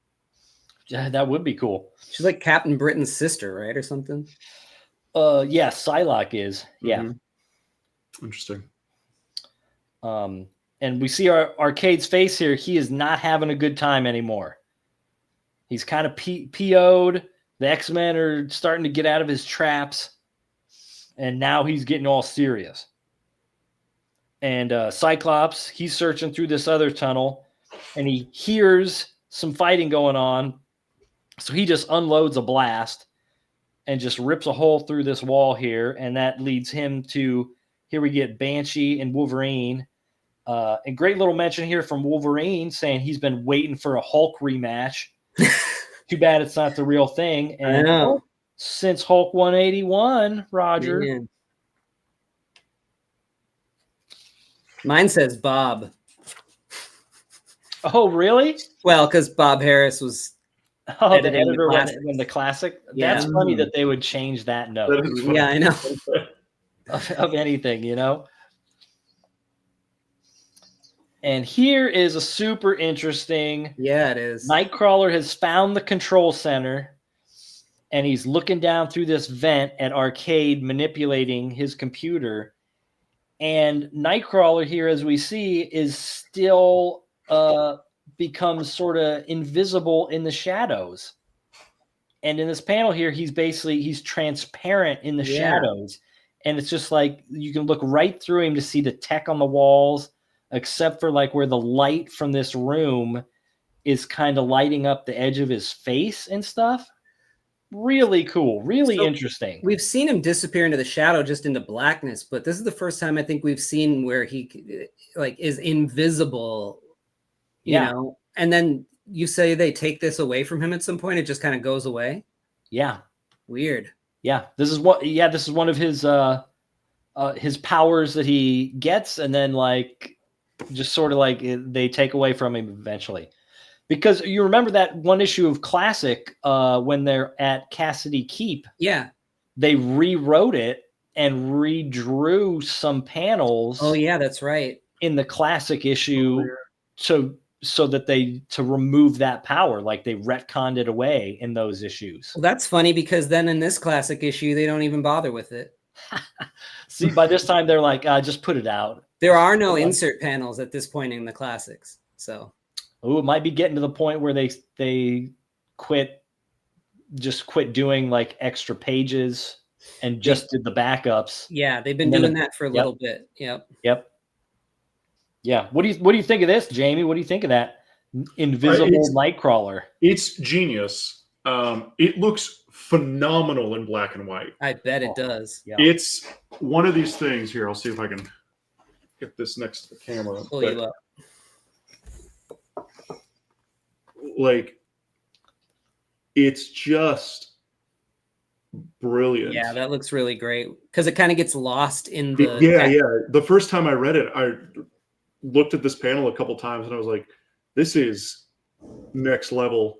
Yeah, that would be cool. She's like Captain Britain's sister, right, or something? Yeah, Psylocke is. Yeah. Interesting. And we see our Arcade's face here. He is not having a good time anymore. He's kind of PO'd. The X-Men are starting to get out of his traps. And now he's getting all serious. And Cyclops, he's searching through this other tunnel. And he hears some fighting going on. So he just unloads a blast and just rips a hole through this wall here. And that leads him to, here we get Banshee and Wolverine. And great little mention here from Wolverine saying he's been waiting for a Hulk rematch. Too bad it's not the real thing. And I know. Since Hulk 181, Roger. Man. Mine says Bob. Oh, really? Well, because Bob Harris was Oh, the editing the editor classics. when the classic. Yeah. That's funny that they would change that note That is Yeah, I know. of anything, you know. And here is a super interesting. Yeah, it is. Nightcrawler has found the control center, and he's looking down through this vent at Arcade, manipulating his computer. And Nightcrawler here, as we see, is still becomes sort of invisible in the shadows. And in this panel here, he's transparent in the shadows. And it's just like you can look right through him to see the tech on the walls, except for like where the light from this room is kind of lighting up the edge of his face and stuff. Really cool, really interesting. We've seen him disappear into the shadow, just into blackness, but this is the first time I think we've seen where he like is invisible, you know. And then you say they take this away from him at some point; it just kind of goes away. Yeah, weird. Yeah, this is one of his powers that he gets, and then like just sort of like they take away from him eventually. Because you remember that one issue of Classic when they're at Cassidy Keep. Yeah. They rewrote it and redrew some panels. Oh, yeah, that's right. In the Classic issue so that to remove that power. Like they retconned it away in those issues. Well, that's funny because then in this Classic issue, they don't even bother with it. See, by this time, they're like, just put it out. There are no insert panels at this point in the Classics. So... Oh, it might be getting to the point where they quit doing like extra pages and just did the backups. Yeah, they've been doing that for a little bit. Yep. Yeah. What do you think of this, Jamie? What do you think of that invisible Nightcrawler? It's genius. It looks phenomenal in black and white. I bet it does. Yeah. It's one of these things here. I'll see if I can get this next to the camera. Pull you up. Like, it's just brilliant. Yeah, that looks really great because it kind of gets lost in the The first time I read it, I looked at this panel a couple times and I was like, this is next level.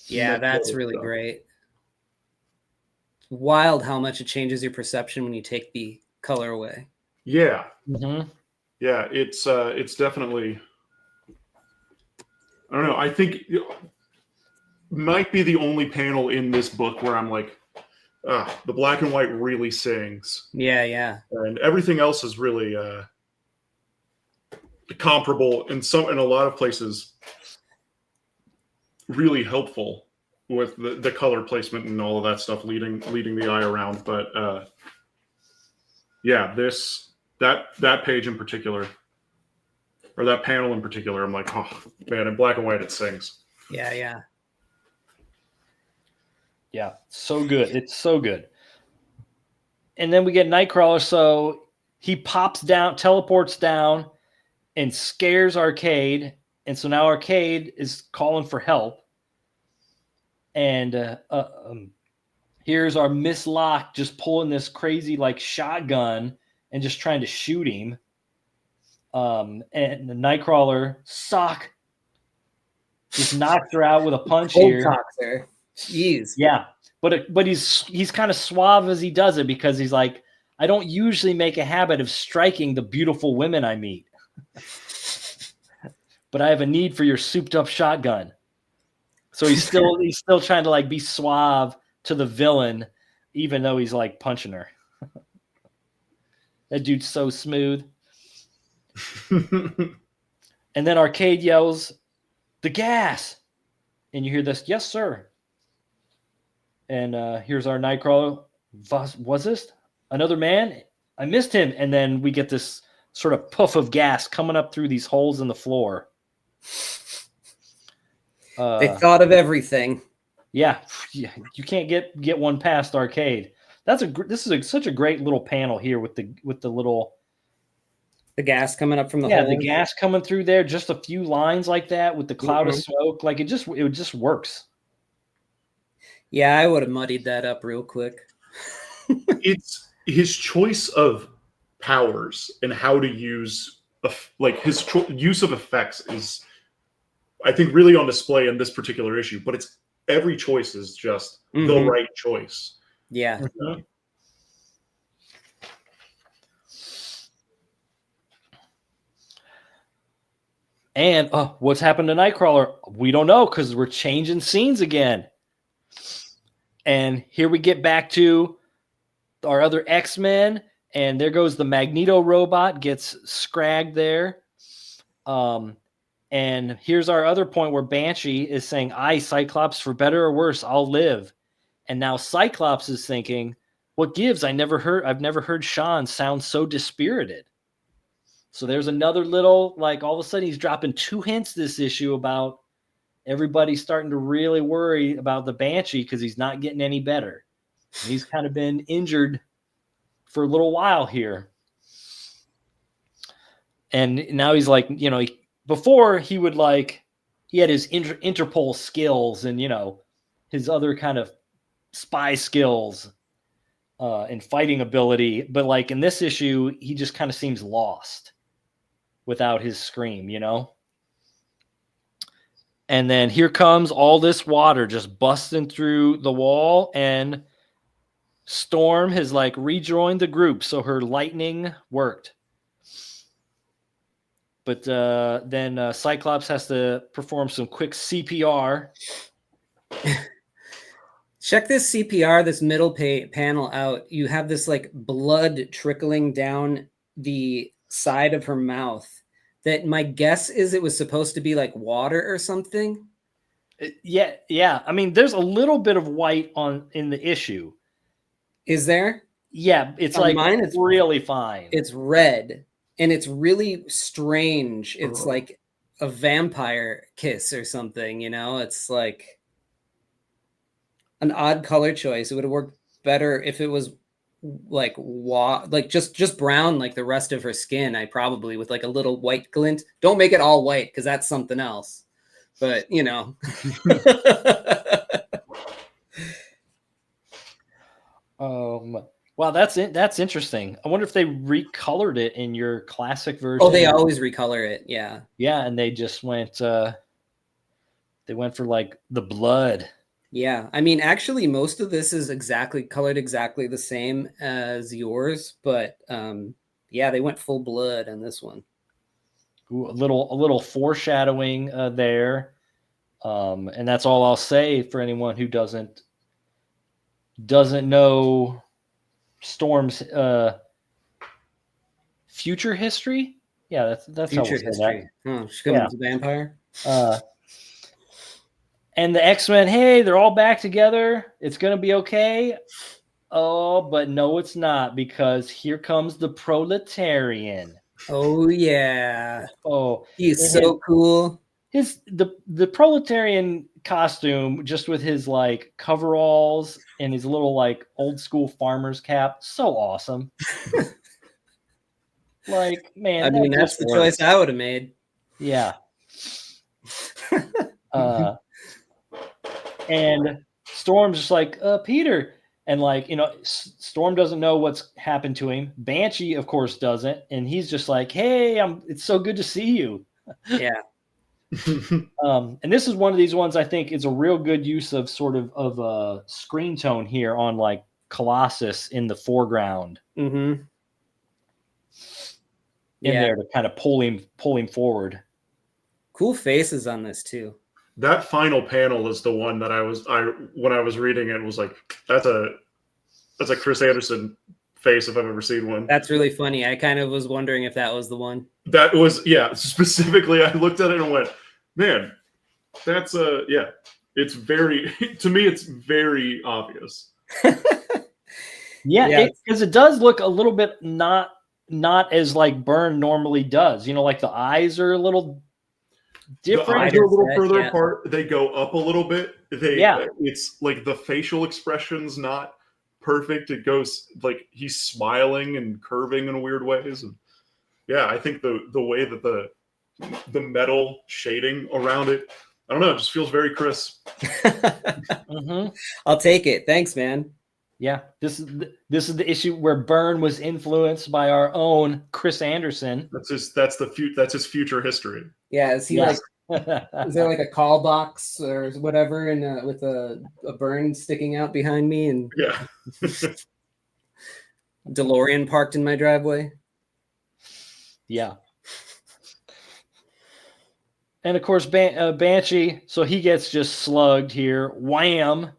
Yeah, that's really great. Wild how much it changes your perception when you take the color away. Yeah. Mm-hmm. Yeah, it's definitely, I don't know. I think it might be the only panel in this book where I'm like, the black and white really sings. Yeah. And everything else is really comparable in a lot of places. Really helpful with the color placement and all of that stuff, leading the eye around. But that page in particular. Or that panel in particular, I'm like, oh man, in black and white it sings. Yeah. So good. It's so good. And then we get Nightcrawler. So he teleports down, and scares Arcade. And so now Arcade is calling for help. And here's our Miss Locke just pulling this crazy like shotgun and just trying to shoot him. And the Nightcrawler just knocks her out with a punch here. Her. Jeez. Yeah, but he's kind of suave as he does it because he's like, I don't usually make a habit of striking the beautiful women I meet, but I have a need for your souped up shotgun. So he's still trying to like be suave to the villain, even though he's like punching her. That dude's so smooth. And then Arcade yells, "The gas!" And you hear this, "Yes, sir." And here's our Nightcrawler. Was this another man? I missed him. And then we get this sort of puff of gas coming up through these holes in the floor. They thought of everything. Yeah, you can't get one past Arcade. This is such a great little panel here with the little. The gas coming up from the hole. The gas coming through there, just a few lines like that with the cloud of smoke. Like it just works. Yeah, I would have muddied that up real quick. It's his choice of powers and how to use like his use of effects is, I think, really on display in this particular issue. But it's every choice is just the right choice. Yeah. Mm-hmm. And what's happened to Nightcrawler? We don't know because we're changing scenes again. And here we get back to our other X-Men, and there goes the Magneto robot, gets scragged there. And here's our other point where Banshee is saying, "I, Cyclops, for better or worse, I'll live." And now Cyclops is thinking, "What gives? I've never heard Sean sound so dispirited." So there's another little, like, all of a sudden he's dropping 2 hints this issue about everybody starting to really worry about the Banshee because he's not getting any better. He's kind of been injured for a little while here. And now he's like, you know, before he would like, he had his Interpol skills and, you know, his other kind of spy skills and fighting ability. But like in this issue, he just kind of seems lost without his scream, you know? And then here comes all this water just busting through the wall, and Storm has like rejoined the group, so her lightning worked. But then Cyclops has to perform some quick CPR. Check this CPR, this middle panel out. You have this like blood trickling down the side of her mouth. That my guess is it was supposed to be like water or something. Yeah. I mean, there's a little bit of white in the issue. Is there? Yeah, it's on like mine, it's really fine. It's red, and it's really strange. It's like a vampire kiss or something, you know? It's like an odd color choice. It would have worked better if it was like just brown like the rest of her skin. I probably with like a little white glint. Don't make it all white because that's something else. But you know. Wow, that's interesting. I wonder if they recolored it in your classic version. Oh, they always recolor it. Yeah. Yeah, and they just went they went for like the blood. Yeah, I mean, actually, most of this is colored exactly the same as yours, but yeah, they went full blood on this one. Ooh, a little foreshadowing there, and that's all I'll say for anyone who doesn't know Storm's future history. Yeah, that's future how we'll history. Oh, she's coming as a vampire. And the X-Men, hey, they're all back together. It's going to be okay. Oh, but no, it's not, because here comes the Proletarian. Oh, yeah. Oh, he's so cool. The Proletarian costume, just with his like coveralls and his little like old school farmer's cap, so awesome. Like, man, I mean, that's the choice I would have made. Yeah. And Storm's just like, Peter. And like, you know, Storm doesn't know what's happened to him. Banshee, of course, doesn't. And he's just like, hey, it's so good to see you. Yeah. And this is one of these ones I think is a real good use of sort of a screen tone here on like Colossus in the foreground. Mm-hmm. There to kind of pull him forward. Cool faces on this too. That final panel is the one that when I was reading it was like, that's a Chris Anderson face if I've ever seen one. That's really funny. I kind of was wondering if that was the one. That was, yeah, specifically I looked at it and went, man, that's yeah. It's very, to me, it's very obvious. Yeah, because it does look a little bit not as like Byrne normally does. You know, like the eyes are a little different. The eyes are a little further apart. They go up a little bit. It's like the facial expression's not perfect. It goes like he's smiling and curving in weird ways. And yeah, I think the way that the metal shading around it, I don't know, it just feels very crisp. Mm-hmm. I'll take it. Thanks, man. Yeah, this is the issue where Byrne was influenced by our own Chris Anderson. That's his future history. Yeah, is he like? Is there like a call box or whatever, and with a Byrne sticking out behind me, and Yeah. DeLorean parked in my driveway? Yeah. And of course, Banshee. So he gets just slugged here. Wham!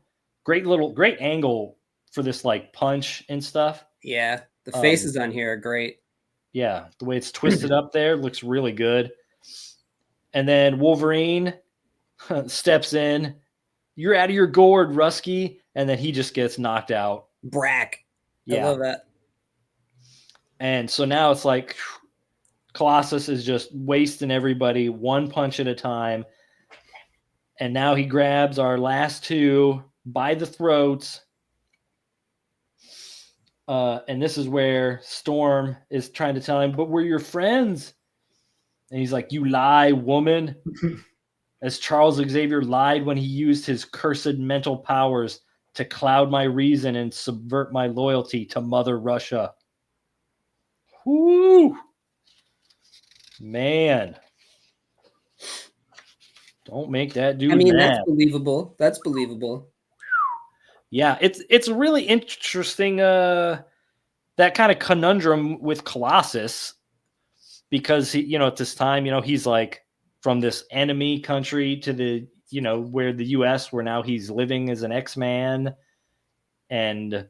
Great angle for this like punch and stuff. Yeah, the faces on here are great. Yeah, the way it's twisted up there looks really good. And then Wolverine steps in. You're out of your gourd, Rusky. And then he just gets knocked out. Brack. Yeah. I love that. And so now it's like Colossus is just wasting everybody one punch at a time. And now he grabs our last two by the throats. And this is where Storm is trying to tell him, but we're your friends. And he's like, you lie, woman. As Charles Xavier lied when he used his cursed mental powers to cloud my reason and subvert my loyalty to Mother Russia. Whoo! Man. Don't make that dude mad. That's believable. That's believable. Yeah, it's really interesting, that kind of conundrum with Colossus, because he, at this time, he's like from this enemy country to the, where the US, where now he's living as an X-Man. And,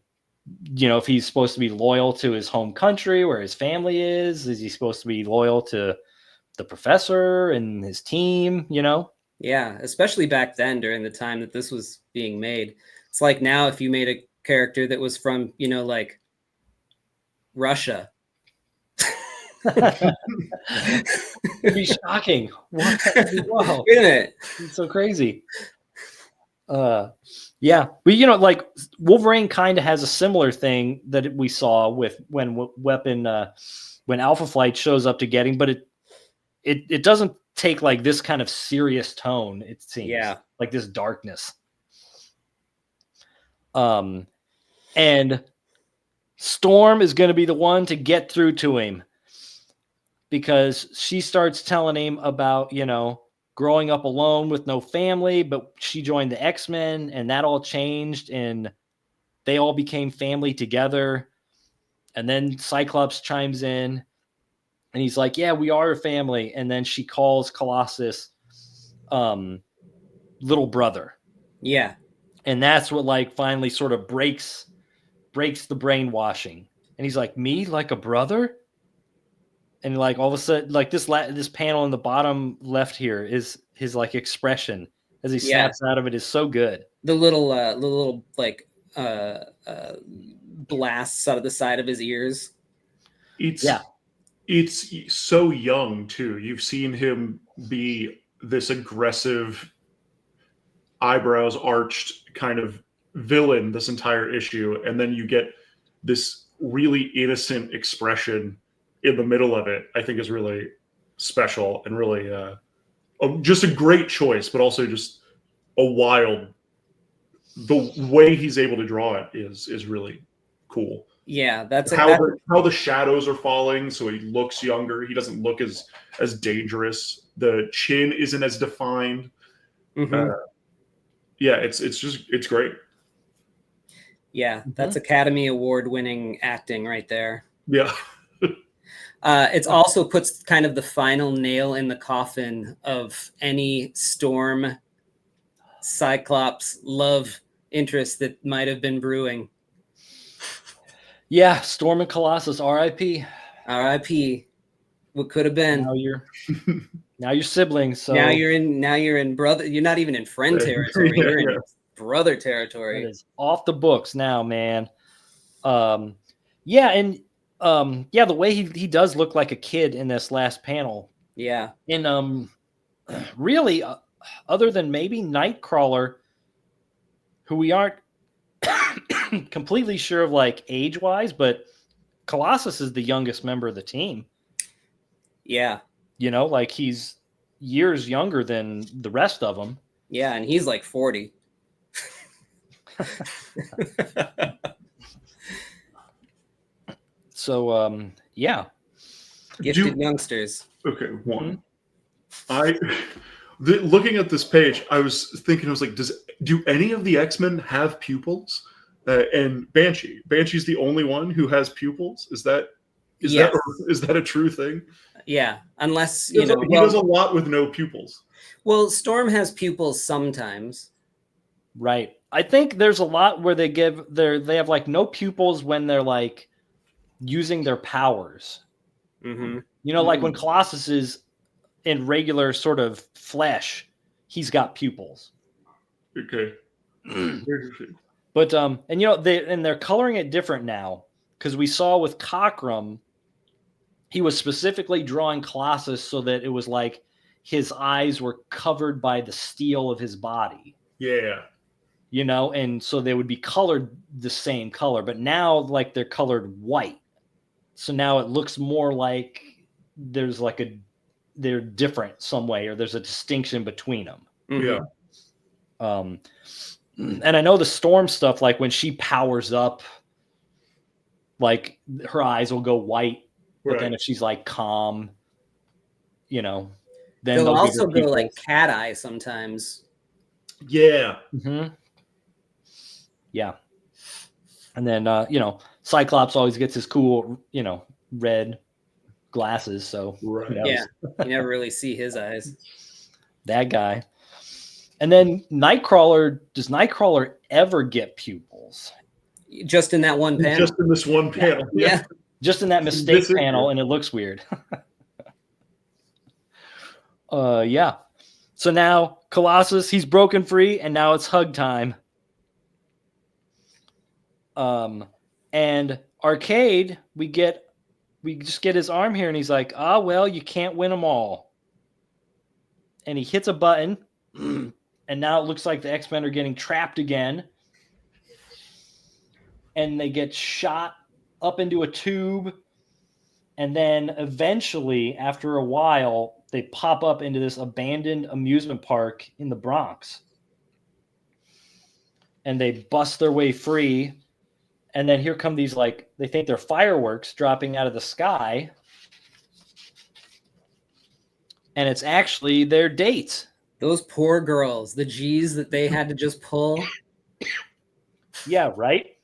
if he's supposed to be loyal to his home country where his family is he supposed to be loyal to the professor and his team, Yeah, especially back then during the time that this was being made. It's like now if you made a character that was from, like Russia. It'd be shocking. What? Wow. Wait a minute. It's so crazy. Yeah. But, like Wolverine kind of has a similar thing that we saw with when Alpha Flight shows up to get him, but it doesn't take like this kind of serious tone, it seems. Yeah. Like this darkness. And Storm is going to be the one to get through to him, because she starts telling him about, growing up alone with no family, but she joined the X-Men and that all changed and they all became family together. And then Cyclops chimes in and he's like, yeah, we are a family. And then she calls Colossus, little brother. Yeah. And that's what like finally sort of breaks the brainwashing. And he's like, me, like a brother? And like all of a sudden, like this panel in the bottom left here is his like expression as he snaps out of it is so good. The little like blasts out of the side of his ears. It's so young too. You've seen him be this aggressive, eyebrows arched kind of villain this entire issue, and then you get this really innocent expression in the middle of it. I think is really special and really just a great choice, but also just a wild. The way he's able to draw it is really cool. Yeah, that's how the shadows are falling, so he looks younger. He doesn't look as dangerous. The chin isn't as defined. Mm-hmm. It's great. Yeah, that's Academy Award winning acting right there. Yeah. It also puts kind of the final nail in the coffin of any Storm Cyclops love interest that might have been brewing. Yeah, Storm and Colossus, R.I.P. R.I.P. What could have been. Now you're siblings. So now you're in brother. You're not even in friend territory. You're in brother territory. It is off the books now, man. The way he does look like a kid in this last panel. Yeah. And really, other than maybe Nightcrawler, who we aren't completely sure of like age-wise, but Colossus is the youngest member of the team. Yeah. Like he's years younger than the rest of them. Yeah, and he's like 40. So yeah. Gifted youngsters. Okay, one. Looking at this page, I was thinking, I was like, do any of the X-Men have pupils? And Banshee's the only one who has pupils. Is that a true thing? Yeah, unless he does a lot with no pupils. Well, Storm has pupils sometimes. Right. I think there's a lot where they have like no pupils when they're like using their powers. Mm-hmm. You know, like when Colossus is in regular sort of flesh, he's got pupils. Okay. But and you know they're coloring it different now, because we saw with Cockrum, he was specifically drawing Colossus so that it was like his eyes were covered by the steel of his body. Yeah. You know, and so they would be colored the same color, but now like they're colored white. So now it looks more like there's like they're different some way, or there's a distinction between them. Yeah. And I know the Storm stuff, like when she powers up, like her eyes will go white, but then if she's like calm, you know, then they'll also go like cat eye sometimes. Yeah. Mm-hmm. Yeah. And then you know, Cyclops always gets his cool, you know, red glasses, so yeah, you never really see his eyes. That guy. And then Nightcrawler, does Nightcrawler ever get pupils? Just in that one panel. Just in this one panel. Yeah. Just in that mistake panel, and it looks weird. Yeah. So now Colossus, he's broken free, and now it's hug time. And Arcade, we just get his arm here, and he's like, well, you can't win them all. And he hits a button, and now it looks like the X-Men are getting trapped again. And they get shot up into a tube. And then eventually, after a while, they pop up into this abandoned amusement park in the Bronx. And they bust their way free. And then here come these, like, they think they're fireworks dropping out of the sky. And it's actually their dates. Those poor girls, the G's that they had to just pull. Yeah, right?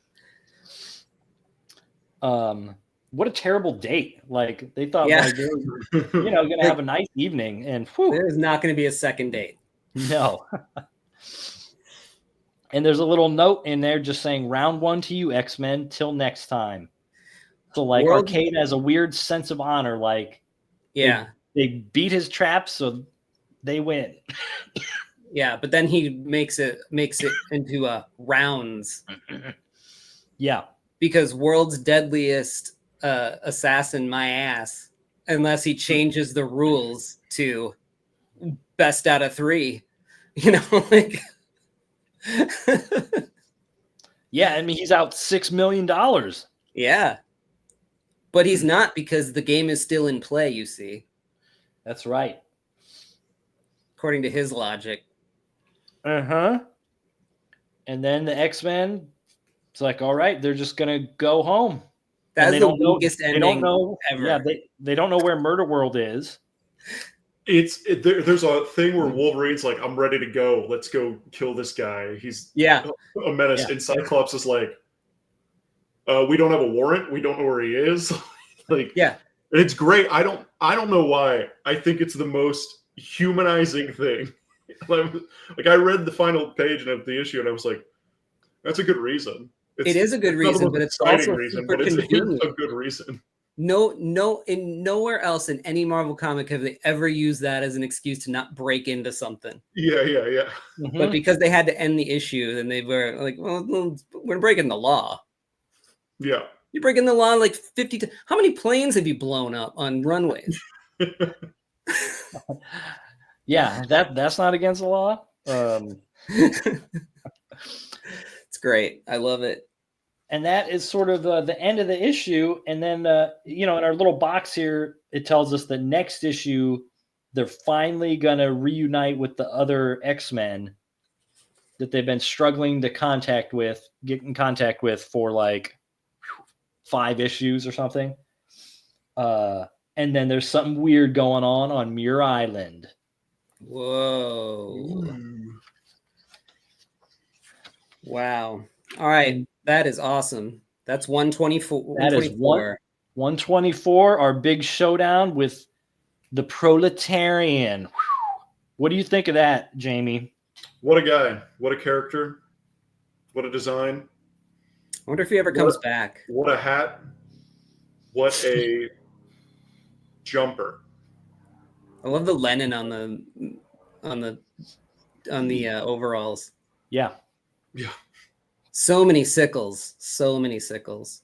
What a terrible date. Like, they thought, like, they were, you know, going to have a nice evening. And there's not going to be a second date. No. And there's a little note in there just saying, round 1 to you, X-Men, till next time. So, like, Arcade has a weird sense of honor. Like, yeah, they beat his traps, so they win. Yeah, but then he makes it into rounds. Yeah. Because world's deadliest assassin my ass, unless he changes the rules to best out of 3. You know, like yeah, I mean, he's out $6 million. Yeah. But he's not, because the game is still in play, you see. That's right. According to his logic. Uh-huh. And then the X-Men, it's like, all right, they're just going to go home. That's the weakest ending they don't know, ever. Yeah, they don't know where Murderworld is. There's a thing where Wolverine's like, I'm ready to go. Let's go kill this guy. He's a menace. Yeah. And Cyclops is like, we don't have a warrant. We don't know where he is. Like, yeah, it's great. I don't know why. I think it's the most humanizing thing. Like, I read the final page of the issue and I was like, that's a good reason. It is a good reason, but it's also super convenient. A good reason. Nowhere else in any Marvel comic have they ever used that as an excuse to not break into something. Yeah. Mm-hmm. But because they had to end the issue, then they were like, well, we're breaking the law. Yeah. You're breaking the law like 50 times. How many planes have you blown up on runways? Yeah, that's not against the law. It's great. I love it. And that is sort of the end of the issue. And then, in our little box here, it tells us the next issue, they're finally going to reunite with the other X-Men that they've been struggling to get in contact with for like 5 issues or something. And then there's something weird going on Muir Island. Whoa. Ooh. Wow. All right. That is awesome. That's 124. That is 124, our big showdown with the proletarian. What do you think of that, Jamie? What a guy. What a character. What a design. I wonder if he ever comes back. What a hat. What a jumper. I love the Lenin on the overalls. Yeah. Yeah. So many sickles. So many sickles.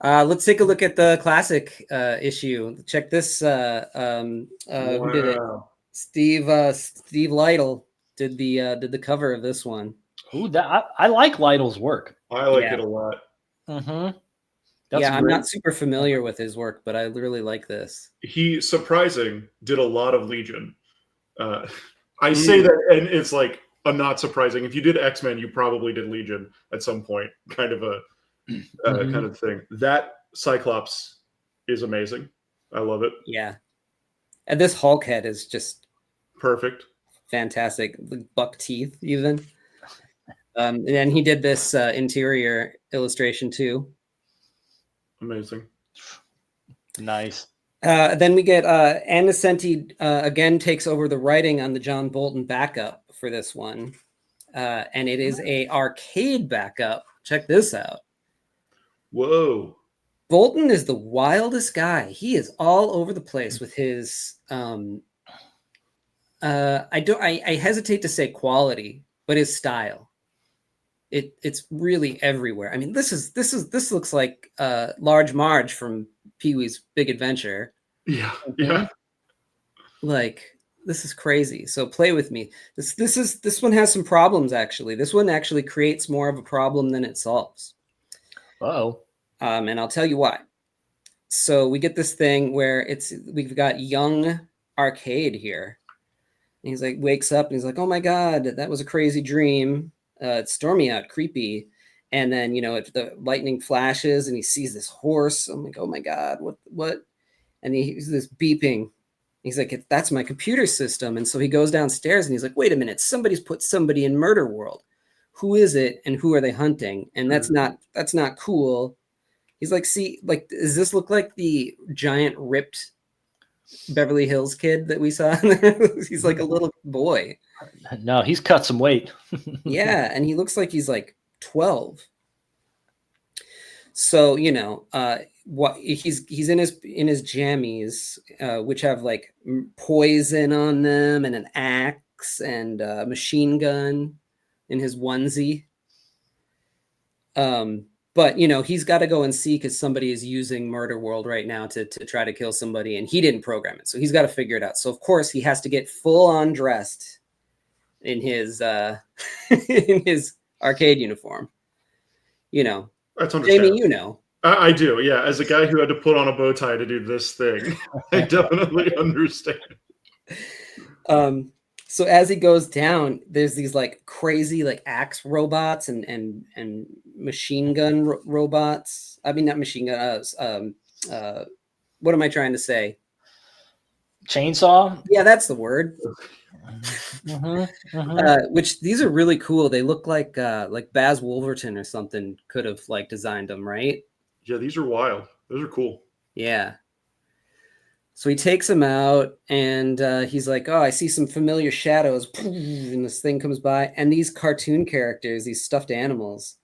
Let's take a look at the classic issue. Check this. Who did it? Steve Lytle did the cover of this one. Ooh, I like Lytle's work. I like it a lot. Mm-hmm. I'm not super familiar with his work, but I really like this. He did a lot of Legion. I say that, and it's like not surprising. If you did X-Men, you probably did Legion at some point. Kind of a kind of thing. That Cyclops is amazing. I love it. Yeah, and this Hulk head is just perfect, fantastic. The buck teeth, even. And then he did this interior illustration too. Amazing. Nice. Then we get Ann Nocenti again takes over the writing on the John Bolton backup for this one. And it is a arcade backup. Check this out. Whoa. Bolton is the wildest guy. He is all over the place with his I hesitate to say quality, but his style. It's really everywhere. I mean, this looks like Large Marge from Pee-wee's Big Adventure. Yeah, yeah. Like, this is crazy. So play with me. This one has some problems actually. This one actually creates more of a problem than it solves. Uh-oh. And I'll tell you why. So we get this thing where we've got young Arcade here. And he's like wakes up and he's like, "Oh my God, that was a crazy dream. It's stormy out, creepy." And then, the lightning flashes and he sees this horse. I'm like, "Oh my God, what?" And he's this beeping. He's like, "That's my computer system." And so he goes downstairs and he's like, "Wait a minute, somebody's put somebody in Murder World. Who is it and who are they hunting?" And that's not cool. He's like, "See, like, does this look like the giant ripped Beverly Hills kid that we saw?" He's like a little boy. No, he's cut some weight. Yeah, and he looks like he's like 12. So, what he's in his jammies, which have like poison on them and an axe and a machine gun in his onesie. But he's got to go and see because somebody is using Murder World right now to try to kill somebody, and he didn't program it, so he's got to figure it out. So of course he has to get full on dressed in his in his arcade uniform. That's Jamie, I do, yeah. As a guy who had to put on a bow tie to do this thing, I definitely understand. So as he goes down, there's these like crazy like axe robots and machine gun robots. I mean, not machine gun. What am I trying to say? Chainsaw? Yeah, that's the word. Which these are really cool. They look like Baz Wolverton or something could have like designed them, right? Yeah, these are wild. Those are cool. Yeah. So he takes him out and he's like, "Oh, I see some familiar shadows." And this thing comes by. And these cartoon characters, these stuffed animals,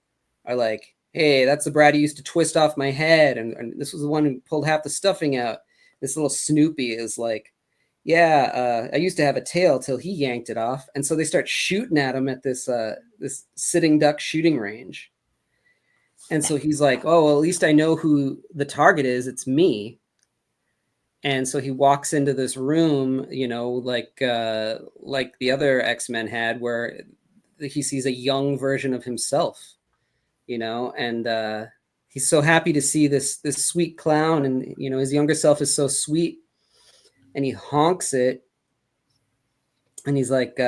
are like, "Hey, that's the brat who used to twist off my head. And this was the one who pulled half the stuffing out." This little Snoopy is like, "Yeah, I used to have a tail till he yanked it off." And so they start shooting at him at this sitting duck shooting range. And so he's like, "Oh, well, at least I know who the target is. It's me." And so he walks into this room, like the other X-Men had, where he sees a young version of himself, and he's so happy to see this sweet clown, and his younger self is so sweet, and he honks it, and he's like,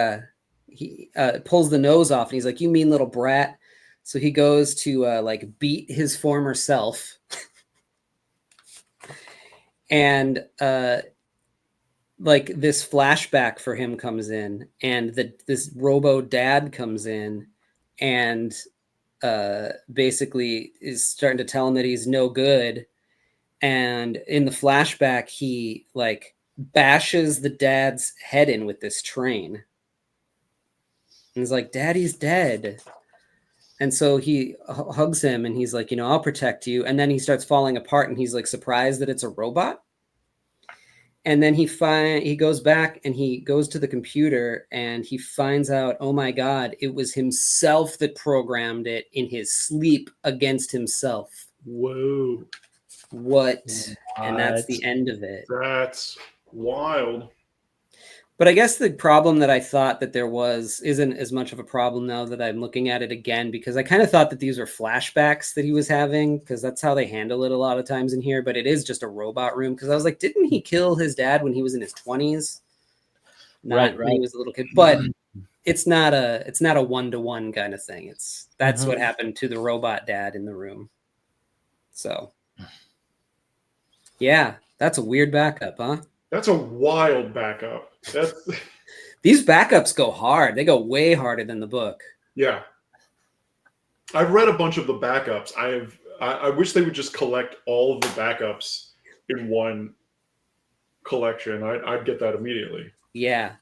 he pulls the nose off, and he's like, "You mean little brat, So he goes to like beat his former self. And like this flashback for him comes in, and this robo dad comes in and basically is starting to tell him that he's no good. And in the flashback, he like bashes the dad's head in with this train. And he's like, Daddy's dead. And so he hugs him and he's like, you know, I'll protect you. And then he starts falling apart and he's like surprised that it's a robot. And then he goes back and he goes to the computer and he finds out, oh my God, it was himself that programmed it in his sleep against himself. Whoa. What? And that's the end of it. That's wild. But I guess the problem that I thought that there was isn't as much of a problem now that I'm looking at it again, because I kind of thought that these were flashbacks that he was having, because that's how they handle it a lot of times in here. But it is just a robot room, because I was like, didn't he kill his dad when he was in his 20s? Not when he was a little kid. But it's not a one-to-one kind of thing. That's what happened to the robot dad in the room. So yeah, that's a weird backup, huh? That's a wild backup. These backups go hard. They go way harder than the book. Yeah. I've read a bunch of the backups. I wish they would just collect all of the backups in one collection. I'd get that immediately. Yeah.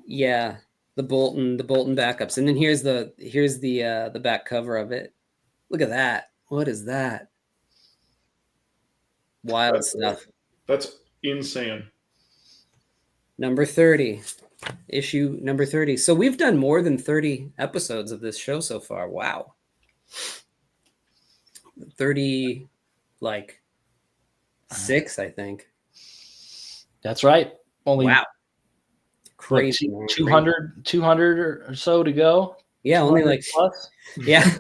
Yeah. The Bolton backups. And then here's the back cover of it. Look at that. What is that? Wild stuff. That's insane. Number 30. Issue number 30. So we've done more than 30 episodes of this show so far. Wow. 30, like 6, I think. That's right. Only wow. Crazy. 200 or so to go. Yeah, only like plus. Yeah.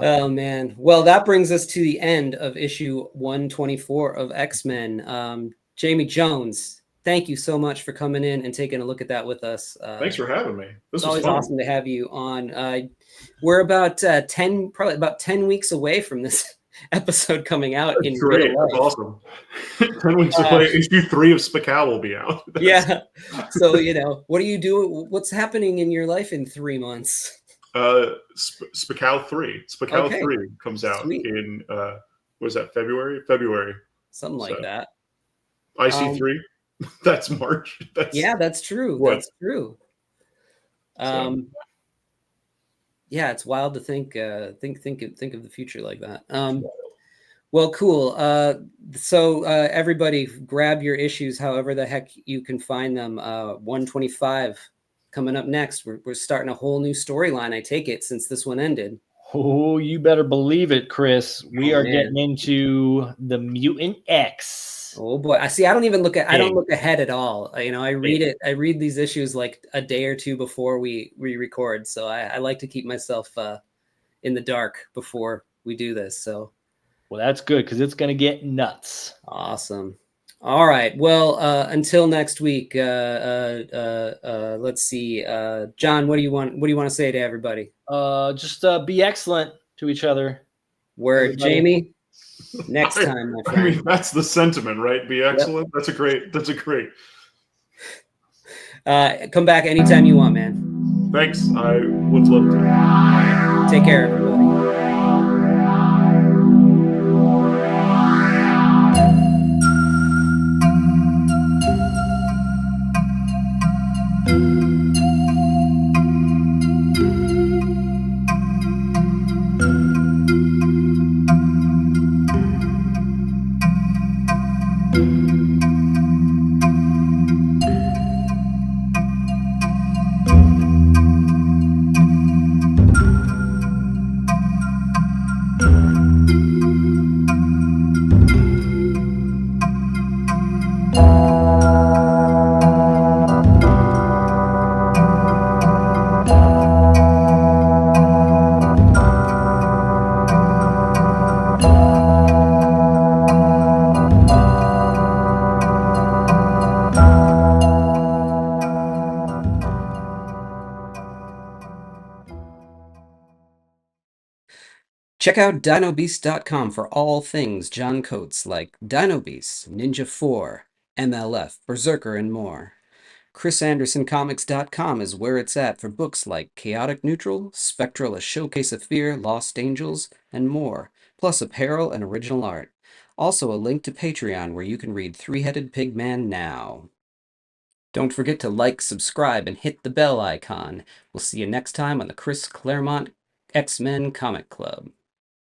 Oh man. Well, that brings us to the end of issue 124 of X-Men. Jamie Jones, thank you so much for coming in and taking a look at that with us. Thanks for having me. This was always fun. Awesome to have you on. We're about 10 weeks away from this episode coming out. That's in great. That's awesome. 10 weeks away, issue 3 of Spacal will be out. Yeah. So, you know, what do you do? What's happening in your life in 3 months? Spacal 3. Spacal 3 comes out in was that February? Something like that. IC3. That's March. That's true. What? That's true. Yeah, it's wild to think of the future like that. Well, cool. So everybody grab your issues however the heck you can find them. 125 coming up next. We're starting a whole new storyline, I take it, since this one ended. Oh, you better believe it, Chris. We are getting into the Mutant X. Oh boy. I don't look ahead at all. You know, I read these issues like a day or two before we record. So I like to keep myself in the dark before we do this. So well, that's good, because it's going to get nuts. Awesome. All right. Well, until next week, let's see. John, what do you want to say to everybody? Just be excellent to each other. Word. Everybody. Jamie, next time, my friend. I mean, that's the sentiment, right? Be excellent. Yep. That's a great. Come back anytime you want, man. Thanks. I would love to. Take care, everybody. Check out dinobeast.com for all things John Coates like Dino Beast, Ninja 4, MLF, Berserker, and more. ChrisAndersonComics.com is where it's at for books like Chaotic Neutral, Spectral, A Showcase of Fear, Lost Angels, and more, plus apparel and original art. Also, a link to Patreon where you can read Three-Headed Pigman now. Don't forget to like, subscribe, and hit the bell icon. We'll see you next time on the Chris Claremont X-Men Comic Club.